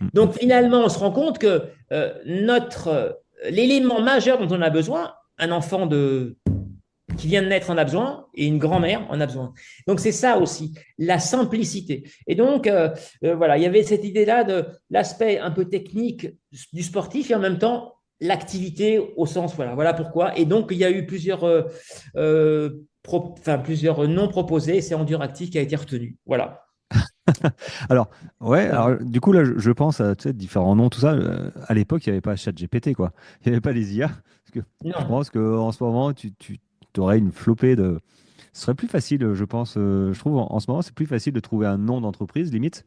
Mm, mm. Donc finalement, on se rend compte que l'élément majeur dont on a besoin, un enfant qui vient de naître en a besoin et une grand-mère en a besoin. Donc c'est ça aussi, la simplicité. Et donc voilà, il y avait cette idée-là de l'aspect un peu technique du sportif et en même temps l'activité au sens, voilà pourquoi. Et donc il y a eu plusieurs noms proposés, c'est Enduractif qui a été retenu. Voilà. Alors, ouais, alors, du coup, là, je pense à tu sais, différents noms, tout ça. À l'époque, il n'y avait pas ChatGPT, quoi. Il n'y avait pas les IA. Parce que je Non. pense qu'en ce moment, tu aurais une flopée de. Ce serait plus facile, je pense. Je trouve en ce moment, c'est plus facile de trouver un nom d'entreprise, limite,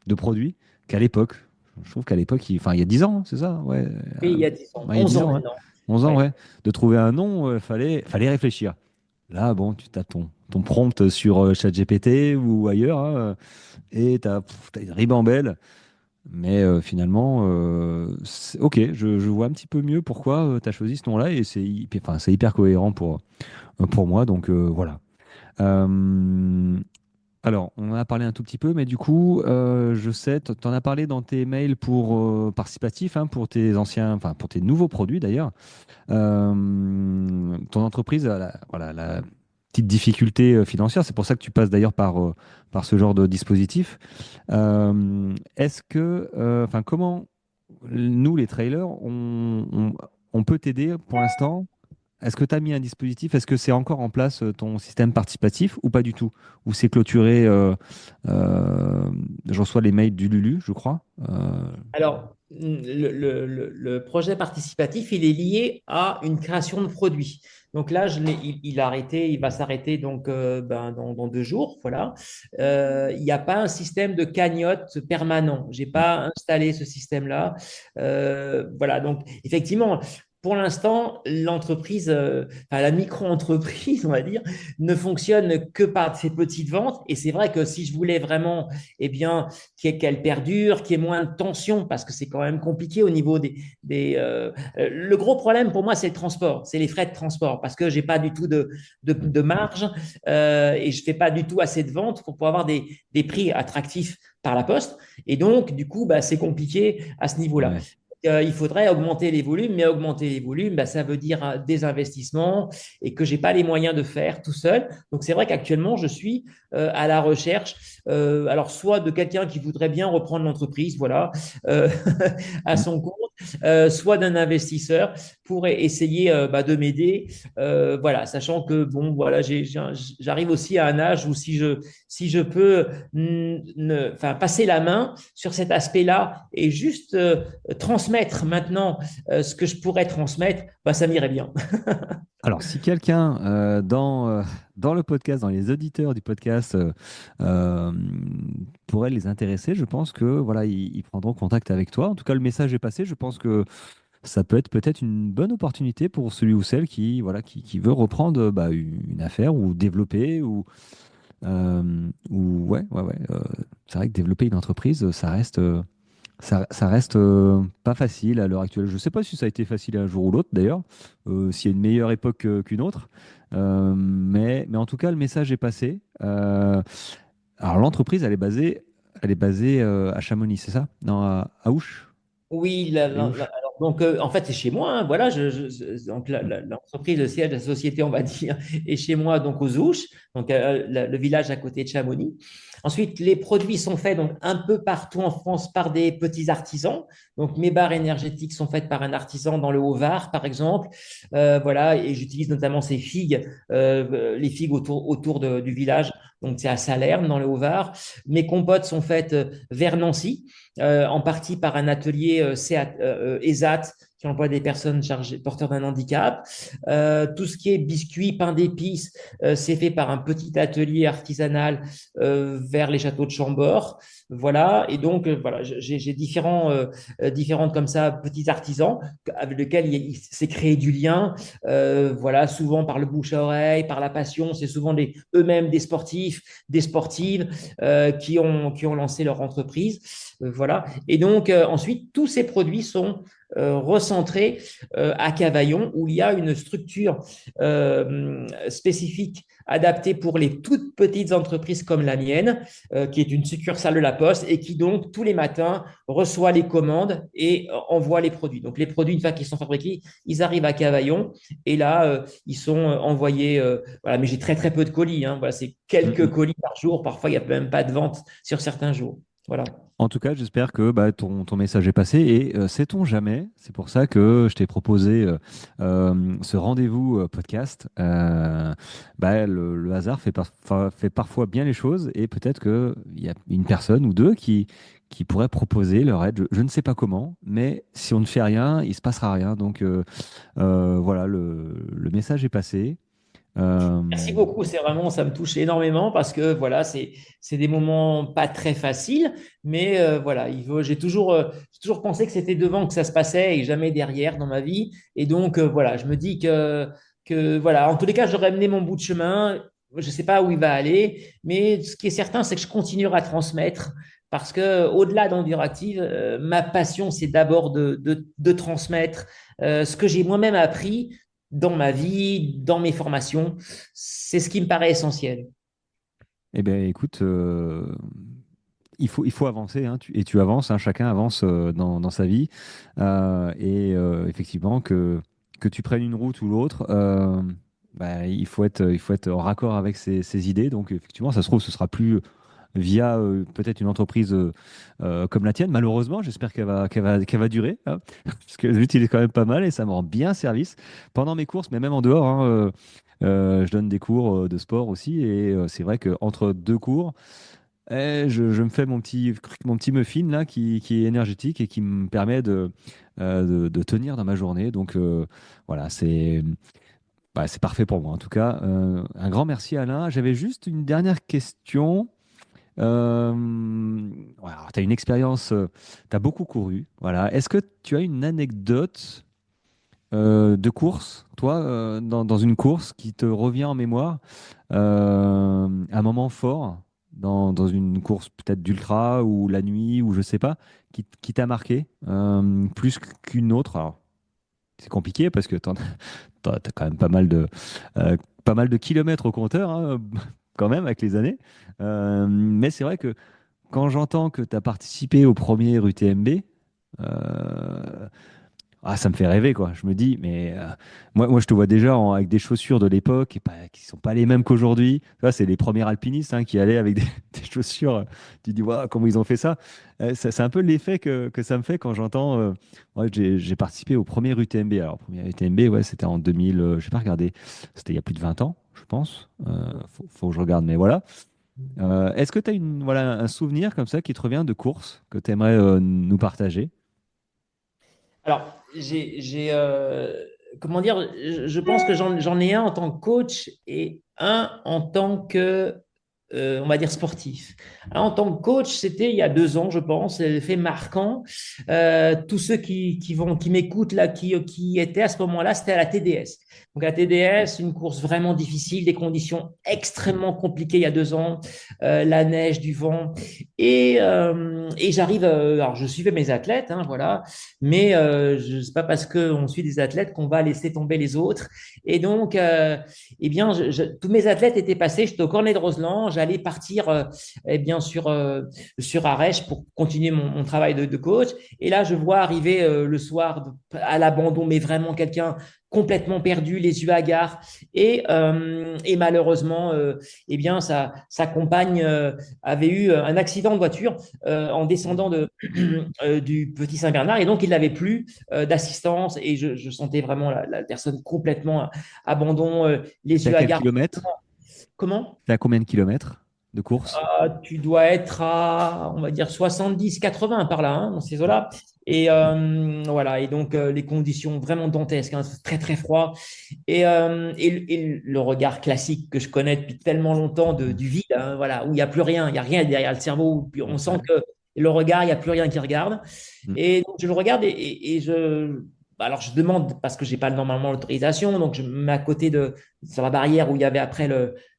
de produit, qu'à l'époque. Je trouve qu'à l'époque, enfin, il y a 10 ans, c'est ça? Ouais, Et il y a 10 ans, ouais, il y a 11 10 ans ans, ouais. maintenant. 11 ans, Ouais. ouais. De trouver un nom, fallait réfléchir. Là, bon, tu tapes ton prompt sur ChatGPT ou ailleurs, hein, et tu as, une ribambelle. Mais finalement, ok, je vois un petit peu mieux pourquoi tu as choisi ce nom-là et enfin, c'est hyper cohérent pour moi. Donc voilà. Euh, alors, on en a parlé un tout petit peu, mais du coup, je sais, tu en as parlé dans tes mails pour participatifs, hein, pour tes anciens, enfin pour tes nouveaux produits d'ailleurs. Ton entreprise a voilà, la petite difficulté financière, c'est pour ça que tu passes d'ailleurs par ce genre de dispositif. Est-ce que, enfin, comment nous, les trailers, on peut t'aider pour l'instant? Est-ce que tu as mis un dispositif? Est-ce que c'est encore en place ton système participatif ou pas du tout? Ou c'est clôturé je reçois les mails du Lulu, je crois. Alors, le projet participatif, il est lié à une création de produit. Donc là, il a arrêté, il va s'arrêter donc dans 2 jours, voilà. Il n'y a pas un système de cagnotte permanent. J'ai pas installé ce système-là. Voilà. Donc effectivement, pour l'instant, l'entreprise, enfin, la micro-entreprise, on va dire, ne fonctionne que par ces petites ventes. Et c'est vrai que si je voulais vraiment, eh bien, qu'elle perdure, qu'il y ait moins de tension, parce que c'est quand même compliqué au niveau le gros problème pour moi, c'est le transport, c'est les frais de transport, parce que j'ai pas du tout de marge et je fais pas du tout assez de ventes pour pouvoir avoir des prix attractifs par la poste. Et donc, du coup, bah, c'est compliqué à ce niveau-là. Ouais. Il faudrait augmenter les volumes, mais augmenter les volumes, bah, ça veut dire des investissements et que j'ai pas les moyens de faire tout seul. Donc c'est vrai qu'actuellement, je suis à la recherche, alors soit de quelqu'un qui voudrait bien reprendre l'entreprise, voilà, euh, à Mm. son compte, soit d'un investisseur pour essayer de m'aider, voilà, sachant que bon, voilà, j'arrive aussi à un âge où si je peux enfin, passer la main sur cet aspect-là et juste transmettre maintenant ce que je pourrais transmettre, bah, ça m'irait bien. Alors, si quelqu'un dans le podcast, dans les auditeurs du podcast, euh, pourrait les intéresser, je pense que voilà, ils prendront contact avec toi. En tout cas, le message est passé. Je pense que ça peut être peut-être une bonne opportunité pour celui ou celle qui voilà qui veut reprendre bah, une affaire ou développer ou ouais. C'est vrai que développer une entreprise, ça reste pas facile à l'heure actuelle. Je ne sais pas si ça a été facile un jour ou l'autre d'ailleurs, s'il y a une meilleure époque qu'une autre. Mais en tout cas, le message est passé. Alors l'entreprise, elle est basée à Chamonix, c'est ça? Non, à Ouche? Oui, Elle est Ouche. alors, donc en fait c'est chez moi, hein, voilà, donc Mm. l'entreprise, le siège de la société, on va dire, est chez moi, donc aux Ouches, donc le village à côté de Chamonix. Ensuite, les produits sont faits donc un peu partout en France par des petits artisans. Donc mes barres énergétiques sont faites par un artisan dans le Haut-Var, par exemple. Voilà, et j'utilise notamment ces figues, les figues autour du village. Donc c'est à Salerne dans le Haut-Var. Mes compotes sont faites vers Nancy, en partie par un atelier ESAT qui emploie des personnes chargées, porteurs d'un handicap. Tout ce qui est biscuits, pain d'épices, c'est fait par un petit atelier artisanal vers les châteaux de Chambord. Voilà, et donc voilà, j'ai différentes comme ça petits artisans avec lesquels il s'est créé du lien. Voilà, souvent par le bouche à oreille, par la passion. C'est souvent eux-mêmes des sportifs, des sportives qui ont lancé leur entreprise. Voilà. Et donc, ensuite, tous ces produits sont recentrés à Cavaillon, où il y a une structure spécifique adaptée pour les toutes petites entreprises comme la mienne, qui est une succursale de la Poste et qui donc tous les matins reçoit les commandes et envoie les produits. Donc les produits, une fois qu'ils sont fabriqués, ils arrivent à Cavaillon et là, ils sont envoyés. Voilà, mais j'ai très très peu de colis. Hein. Voilà, c'est quelques Mhm. colis par jour. Parfois, il n'y a même pas de vente sur certains jours. Voilà. En tout cas, j'espère que bah, ton message est passé et sait-on jamais, c'est pour ça que je t'ai proposé ce rendez-vous podcast. Bah, le hasard fait parfois bien les choses et peut-être qu'il y a une personne ou deux qui pourrait proposer leur aide. Je ne sais pas comment, mais si on ne fait rien, il ne se passera rien. Donc voilà, le message est passé. Euh, Merci beaucoup, c'est vraiment, ça me touche énormément parce que voilà, c'est des moments pas très faciles, mais voilà, j'ai toujours pensé que c'était devant que ça se passait et jamais derrière dans ma vie. Et donc voilà, je me dis que voilà, en tous les cas, j'aurais mené mon bout de chemin. Je ne sais pas où il va aller, mais ce qui est certain, c'est que je continuerai à transmettre parce que au-delà d'Enduractive, ma passion, c'est d'abord de transmettre ce que j'ai moi-même appris dans ma vie, dans mes formations. C'est ce qui me paraît essentiel. eh bien, écoute, il faut avancer, hein, et tu avances, hein, chacun avance dans sa vie. Effectivement, que tu prennes une route ou l'autre, bah, il faut être en raccord avec ses idées. Donc, effectivement, ça se trouve, ce sera plus via peut-être une entreprise comme la tienne. Malheureusement, j'espère qu'elle va durer, hein, parce que le but, il est quand même pas mal et ça me rend bien service pendant mes courses, mais même en dehors. Hein, je donne des cours de sport aussi et c'est vrai qu'entre deux cours, je me fais mon petit muffin là qui est énergétique et qui me permet de tenir dans ma journée. Donc voilà, c'est parfait pour moi. En tout cas, un grand merci Alain. J'avais juste une dernière question. Tu as une expérience, tu as beaucoup couru. Voilà. Est-ce que tu as une anecdote de course, toi, dans une course qui te revient en mémoire, un moment fort dans une course peut-être d'ultra ou la nuit ou je sais pas, qui t'a marqué plus qu'une autre? Alors, c'est compliqué parce que t'as quand même pas mal de kilomètres au compteur, hein, quand même, avec les années. Mais c'est vrai que quand j'entends que tu as participé au premier UTMB, ça me fait rêver, quoi. Je me dis, mais moi, je te vois déjà avec des chaussures de l'époque qui sont pas les mêmes qu'aujourd'hui. Ça, c'est les premiers alpinistes, hein, qui allaient avec des chaussures. Tu dis, waouh, comment ils ont fait ça? C'est un peu l'effet que ça me fait quand j'entends. Ouais, j'ai participé au premier UTMB. Alors, premier UTMB, ouais, c'était en 2000. Je vais pas regarder. C'était il y a plus de 20 ans, je pense. Faut que je regarde, mais voilà. Est-ce que tu as voilà, un souvenir comme ça qui te revient de course que tu aimerais nous partager? Alors, comment dire, je pense que j'en ai un en tant que coach et un en tant que, on va dire, sportif. Un en tant que coach, c'était il y a 2 ans, je pense, fait marquant. Tous ceux qui m'écoutent là, qui étaient à ce moment-là, c'était à la TDS. Donc, la TDS, une course vraiment difficile, des conditions extrêmement compliquées il y a 2 ans, la neige, du vent. Et j'arrive, alors je suivais mes athlètes, hein, voilà, mais c'est pas parce qu'on suit des athlètes qu'on va laisser tomber les autres. Et donc, eh bien, tous mes athlètes étaient passés, j'étais au Cornet de Roseland, j'allais partir eh bien, sur Arèche pour continuer mon travail de coach. Et là, je vois arriver le soir à l'abandon, mais vraiment quelqu'un complètement perdu, les yeux hagards. Et malheureusement, eh bien, sa compagne avait eu un accident de voiture en descendant du Petit Saint-Bernard et donc il n'avait plus d'assistance et je sentais vraiment la personne complètement abandon, les T'es à yeux quel hagards. kilomètre? Comment? T'es à combien de kilomètres de course? Tu dois être à, on va dire, 70-80 par là, hein, dans ces eaux-là. Voilà, et donc les conditions vraiment dantesques, hein, très très froid. Et le regard classique que je connais depuis tellement longtemps du vide, hein, voilà, où il n'y a plus rien, il n'y a rien derrière le cerveau, puis on sent Ouais. que le regard, il n'y a plus rien qui regarde. Mm. Et donc je le regarde alors je demande parce que j'ai pas normalement l'autorisation, donc je me mets à côté sur la barrière où il y avait après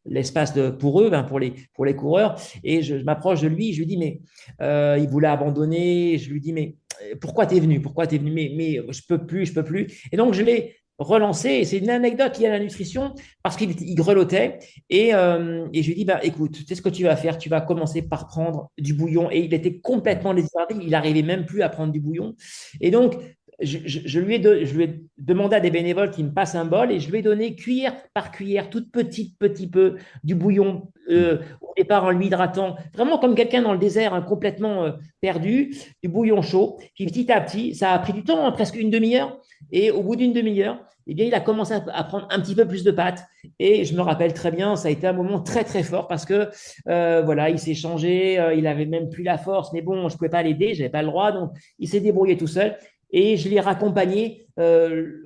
l'espace pour eux, ben, pour les coureurs, et je m'approche de lui, je lui dis mais il voulait abandonner, je lui dis mais pourquoi tu es venu? Pourquoi tu es venu? Mais je peux plus, je peux plus. Et donc je l'ai relancé, et c'est une anecdote liée à la nutrition parce qu'il grelottait, et je lui dis bah écoute, tu sais ce que tu vas faire, tu vas commencer par prendre du bouillon, et il était complètement déshydraté, il n'arrivait même plus à prendre du bouillon. Et donc je lui ai demandé à des bénévoles qui me passent un bol, et je lui ai donné cuillère par cuillère, toute petite, petit peu, du bouillon, Mm. au départ en lui hydratant, vraiment comme quelqu'un dans le désert, hein, complètement perdu, du bouillon chaud. Puis petit à petit, ça a pris du temps, hein, presque une demi-heure. Et au bout d'une demi-heure, eh bien, il a commencé à prendre un petit peu plus de pâtes. Et je me rappelle très bien, ça a été un moment très, très fort parce que voilà, il s'est changé, il avait même plus la force, mais bon, je ne pouvais pas l'aider, je n'avais pas le droit, donc il s'est débrouillé tout seul. Et je l'ai raccompagné.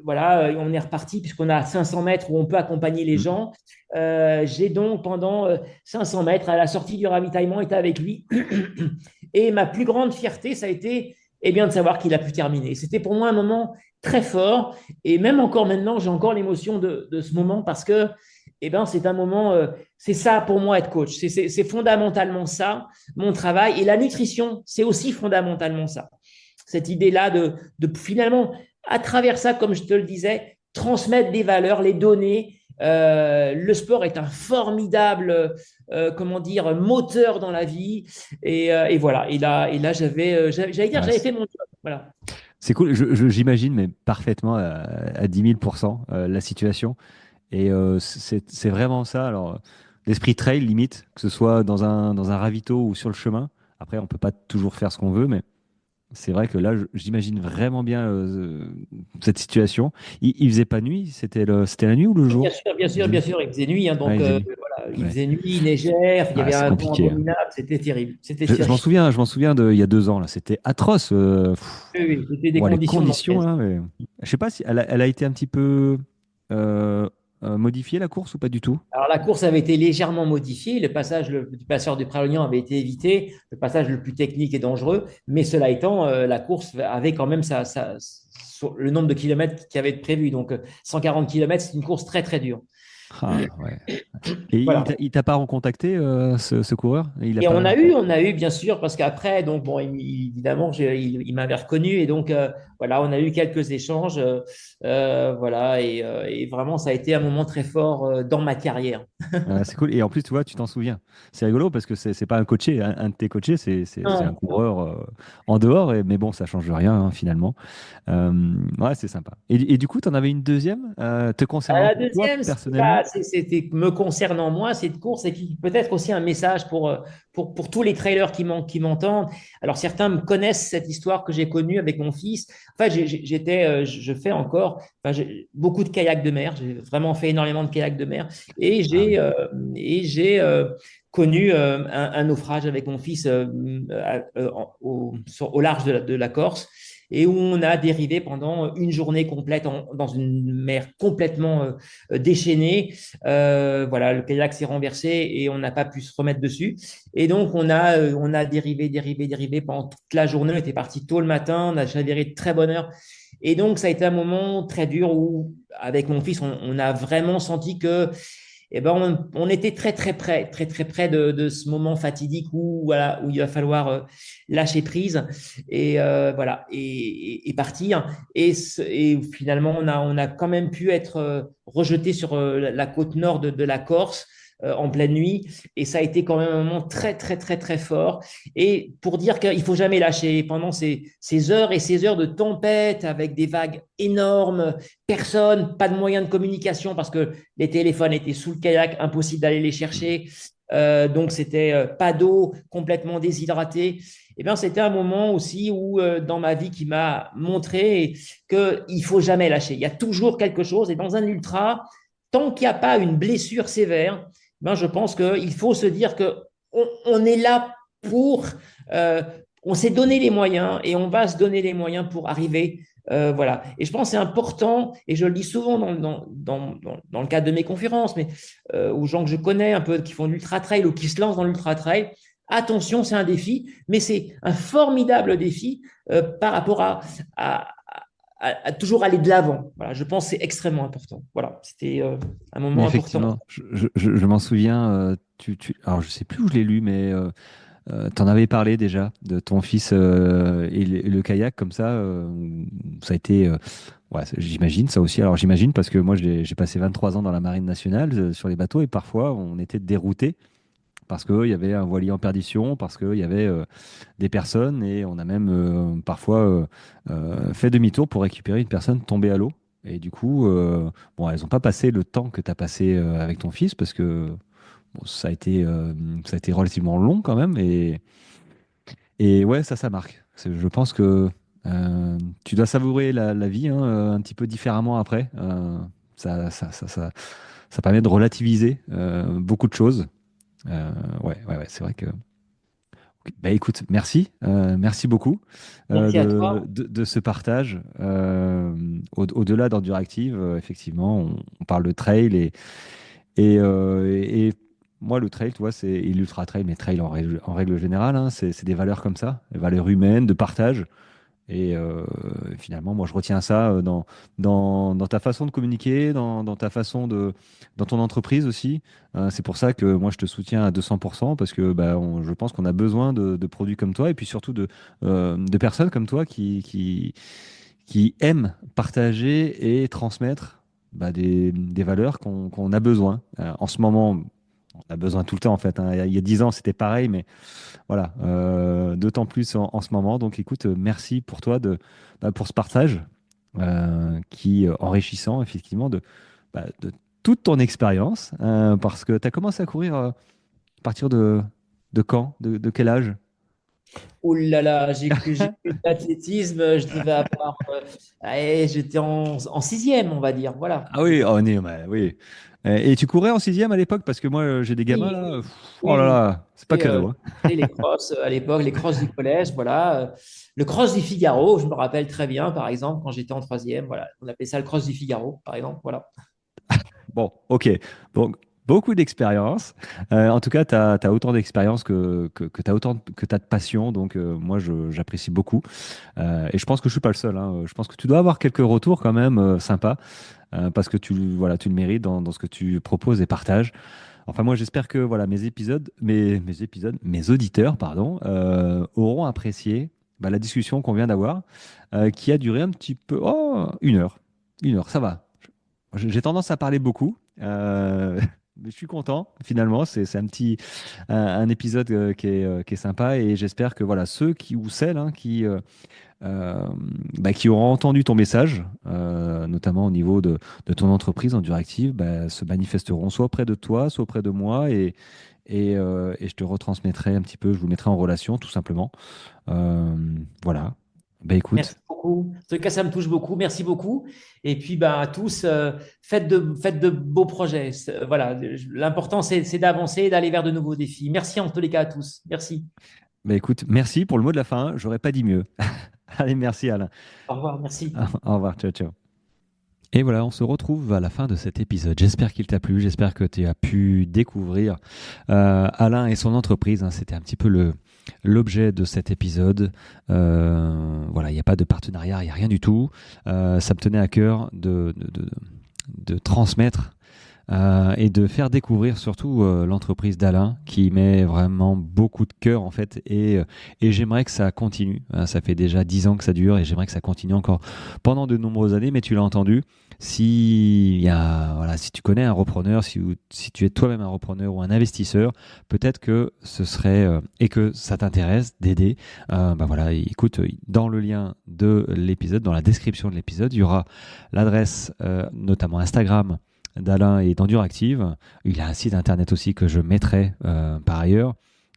Voilà, on est reparti puisqu'on a 500 mètres où on peut accompagner les Mm. gens. J'ai donc pendant 500 mètres à la sortie du ravitaillement été avec lui. Et ma plus grande fierté, ça a été bien, de savoir qu'il a pu terminer. C'était pour moi un moment très fort. Et même encore maintenant, j'ai encore l'émotion de ce moment parce que c'est un moment, c'est ça pour moi être coach. C'est fondamentalement ça, mon travail. Et la nutrition, c'est aussi fondamentalement ça. Cette idée-là de finalement, à travers ça, comme je te le disais, transmettre des valeurs, les donner. Le sport est un formidable, comment dire, moteur dans la vie. Et voilà. Et là j'allais dire, Ouais, j'avais fait mon job. Voilà. c'est cool. J'imagine, mais parfaitement à 10 000 la situation. Et c'est vraiment ça. Alors, l'esprit trail, limite, que ce soit dans un ravito ou sur le chemin. Après, on peut pas toujours faire ce qu'on veut, mais c'est vrai que là, j'imagine vraiment bien cette situation. Il faisait pas nuit? C'était la nuit ou le Bien jour? sûr, bien Il sûr, faisait... bien sûr, il faisait nuit, hein, Ouais, donc il faisait nuit. voilà, il Ouais. faisait nuit, il neigeait, il y Ah, avait c'est un vent compliqué, hein. abominable, c'était terrible, c'était Je terrible. m'en souviens il y a 2 ans, là. C'était atroce. Oui, oui, c'était des Bon, les conditions conditions, dantesques. là, mais... Je sais pas si elle a été un petit peu euh, modifiée, la course, ou pas du tout? Alors, la course avait été légèrement modifiée. Le passage du passeur du Pralognan avait été évité, le passage le plus technique et dangereux. Mais cela étant, la course avait quand même le nombre de kilomètres qu'il y avait prévu. Donc, 140 kilomètres, c'est une course très, très dure. Ah, ouais. Et Voilà. il t'a pas recontacté, ce coureur? Il a Et pas... on a eu bien sûr, parce qu'après, donc bon, évidemment, il m'avait reconnu, et donc voilà, on a eu quelques échanges, voilà, et vraiment, ça a été un moment très fort dans ma carrière. C'est cool. Et en plus, tu vois, tu t'en souviens. C'est rigolo parce que c'est pas un coaché. Un de tes coachés, c'est un Non. coureur en dehors. Mais bon, ça change rien, hein, finalement. Ouais, c'est sympa. Et du coup, tu en avais une deuxième te concernant La toi deuxième, personnellement? c'était me concernant moi, cette course, et qui peut-être aussi un message pour tous les trailers qui m'entendent. Alors, certains me connaissent cette histoire que j'ai connue avec mon fils. Enfin, je fais encore, enfin, j'ai beaucoup de kayak de mer. J'ai vraiment fait énormément de kayak de mer. Et Ah oui. j'ai connu un naufrage avec mon fils au large de la Corse, et où on a dérivé pendant une journée complète dans une mer complètement déchaînée. Voilà, le kayak s'est renversé et on n'a pas pu se remettre dessus. Et donc, on a dérivé, dérivé, dérivé pendant toute la journée. On était parti tôt le matin, on a chaviré de très bonne heure. Et donc, ça a été un moment très dur où, avec mon fils, on a vraiment senti que on était très très très près de ce moment fatidique où voilà, où il va falloir lâcher prise, voilà, et partir. Et finalement, on a quand même pu être rejeté sur la côte nord de la Corse en pleine nuit, et ça a été quand même un moment très très très très fort. Et pour dire qu'il faut jamais lâcher pendant ces heures et ces heures de tempête avec des vagues énormes, personne, pas de moyens de communication parce que les téléphones étaient sous le kayak, impossible d'aller les chercher. Donc, c'était pas d'eau, complètement déshydraté. C'était un moment aussi où, dans ma vie, qui m'a montré qu'il ne faut jamais lâcher. Il y a toujours quelque chose. Et dans un ultra, tant qu'il n'y a pas une blessure sévère, je pense qu'il faut se dire qu'on est là pour, euh, on s'est donné les moyens et on va se donner les moyens pour arriver. Voilà. Et je pense que c'est important, et je le dis souvent dans le cadre de mes conférences, mais aux gens que je connais un peu qui font de l'ultra trail ou qui se lancent dans l'ultra trail. Attention, c'est un défi, mais c'est un formidable défi par rapport à, à toujours aller de l'avant. Voilà, je pense que c'est extrêmement important. Voilà, c'était un Mais moment important. effectivement, je m'en souviens. Alors, je sais plus où je l'ai lu, mais t'en avais parlé déjà de ton fils et le kayak comme ça. Ça a été, ouais, j'imagine ça aussi. Alors j'imagine parce que moi j'ai passé 23 ans dans la marine nationale sur les bateaux et parfois on était dérouté parce qu'il y avait un voilier en perdition, parce qu'il y avait des personnes et on a même parfois fait demi-tour pour récupérer une personne tombée à l'eau. Et du coup, bon, elles n'ont pas passé le temps que tu as passé avec ton fils parce que bon, ça a été relativement long quand même. Et ouais, ça marque. Je pense que tu dois savourer la vie hein, un petit peu différemment après. Ça permet de relativiser beaucoup de choses. Ouais, c'est vrai que. Bah écoute, merci, merci beaucoup Merci à toi. de ce partage. Au-delà d'Enduractive, effectivement, on parle de trail et moi, le trail, tu vois, c'est et l'ultra trail, mais trail en règle générale, hein, c'est des valeurs comme ça, des valeurs humaines, de partage. Et finalement, moi, je retiens ça dans ta façon de communiquer, dans ta façon dans ton entreprise aussi. C'est pour ça que moi, je te soutiens à 200% parce que bah, je pense qu'on a besoin de produits comme toi et puis surtout de personnes comme toi qui aiment partager et transmettre bah, des valeurs qu'on a besoin. En ce moment, on a besoin tout le temps en fait, hein. Il y a 10 ans, c'était pareil, mais voilà, d'autant plus en ce moment. Donc écoute, merci pour toi pour ce partage qui est enrichissant effectivement de toute ton expérience parce que tu as commencé à courir à partir de quand? De quel âge? Oh là là, j'ai fait de l'athlétisme, je devais avoir, allez, j'étais en sixième, on va dire. Voilà. Ah oui, oh, oui. Et tu courais en sixième à l'époque parce que moi j'ai des gamins Oui, là, oh oui, là oui. là, c'est pas Et, cadeau, hein. les crosses à l'époque, les crosses du collège, voilà. Le cross du Figaro, je me rappelle très bien, par exemple, quand j'étais en troisième, voilà. On appelait ça le cross du Figaro, par exemple, voilà. Bon, ok. Donc, beaucoup d'expérience. En tout cas, tu as autant d'expérience que tu as autant que tu de passion. Donc, moi, j'apprécie beaucoup. Et je pense que je suis pas le seul, hein. Je pense que tu dois avoir quelques retours quand même sympas parce que voilà, tu le mérites dans ce que tu proposes et partages. Enfin, moi, j'espère que voilà, mes auditeurs, pardon, auront apprécié bah, la discussion qu'on vient d'avoir, qui a duré un petit peu, oh, 1 heure. 1 heure, ça va. J'ai tendance à parler beaucoup. Mais je suis content, finalement. C'est un épisode qui est sympa et j'espère que voilà, ceux qui ou celles hein, euh, qui auront entendu ton message, notamment au niveau de ton entreprise en Duractive, bah, se manifesteront soit auprès de toi, soit auprès de moi et je te retransmettrai un petit peu, je vous mettrai en relation tout simplement. Euh, voilà. Bah Merci écoute, beaucoup. En tout cas, ça me touche beaucoup. Merci beaucoup. Et puis, ben, à tous, faites de beaux projets. Voilà. L'important, c'est d'avancer et d'aller vers de nouveaux défis. Merci en tous les cas à tous. Merci. bah écoute, merci pour le mot de la fin. J'aurais pas dit mieux. Allez, merci Alain. Au revoir. Merci. Au revoir, ciao, ciao. Et voilà, on se retrouve à la fin de cet épisode. J'espère qu'il t'a plu, j'espère que tu as pu découvrir Alain et son entreprise, hein. C'était un petit peu l'objet de cet épisode. Voilà, il n'y a pas de partenariat, il n'y a rien du tout. Ça me tenait à cœur de transmettre et de faire découvrir surtout l'entreprise d'Alain qui met vraiment beaucoup de cœur en fait et j'aimerais que ça continue. Ça fait déjà 10 ans que ça dure et j'aimerais que ça continue encore pendant de nombreuses années, mais tu l'as entendu, voilà, si tu connais un repreneur, si tu es toi-même un repreneur ou un investisseur, peut-être que ce serait et que ça t'intéresse d'aider, bah voilà, écoute, dans le lien de l'épisode, dans la description de l'épisode, il y aura l'adresse notamment Instagram d'Alain et d'Enduractive. Il a un site internet aussi que je mettrai par ailleurs.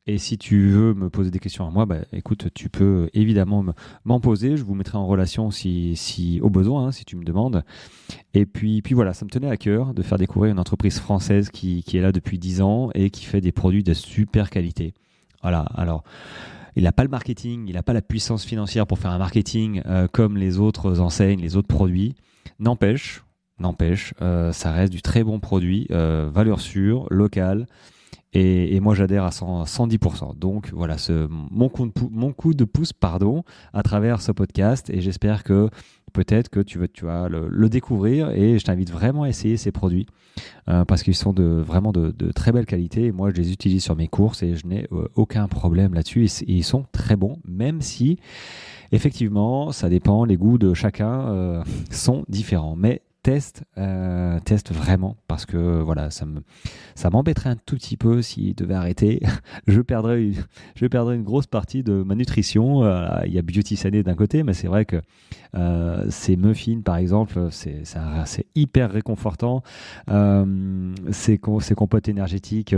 Et si tu veux me poser des questions à moi, bah, écoute, tu peux évidemment m'en poser. Je vous mettrai en relation si au besoin, hein, si tu me demandes. Et puis voilà, ça me tenait à cœur de faire découvrir une entreprise française qui est là depuis 10 ans et qui fait des produits de super qualité. Voilà, alors il n'a pas le marketing, il n'a pas la puissance financière pour faire un marketing comme les autres enseignes, les autres produits. N'empêche, ça reste du très bon produit, valeur sûre, local. Et moi, j'adhère à 110%. Donc, voilà, mon coup de pouce, à travers ce podcast. Et j'espère que peut-être que tu vas le découvrir. Et je t'invite vraiment à essayer ces produits parce qu'ils sont vraiment de très belle qualité. Et moi, je les utilise sur mes courses et je n'ai aucun problème là-dessus. Et ils sont très bons, même si, effectivement, ça dépend. Les goûts de chacun sont différents. Mais teste vraiment parce que voilà, ça m'embêterait un tout petit peu s'il devait arrêter. je perdrais une grosse partie de ma nutrition. Il y a Beauty Sané d'un côté, mais c'est vrai que ces muffins par exemple, c'est hyper réconfortant. Ces compotes énergétiques,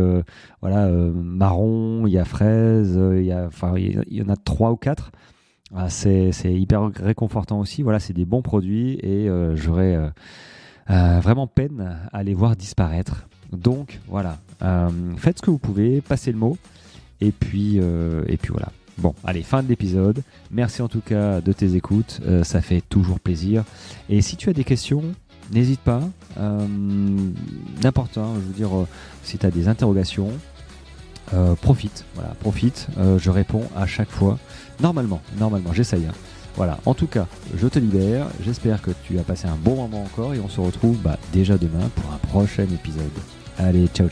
marron, il y a fraise, il y en a 3 ou 4. C'est hyper réconfortant aussi. Voilà, c'est des bons produits et j'aurais vraiment peine à les voir disparaître. Donc voilà, faites ce que vous pouvez, passez le mot et puis voilà. Bon, allez, fin de l'épisode. Merci en tout cas de tes écoutes, ça fait toujours plaisir. Et si tu as des questions, n'hésite pas. N'importe, je veux dire, si tu as des interrogations, profite. Je réponds à chaque fois. Normalement, j'essaye. Voilà, en tout cas, je te libère. J'espère que tu as passé un bon moment encore et on se retrouve déjà demain pour un prochain épisode. Allez, ciao.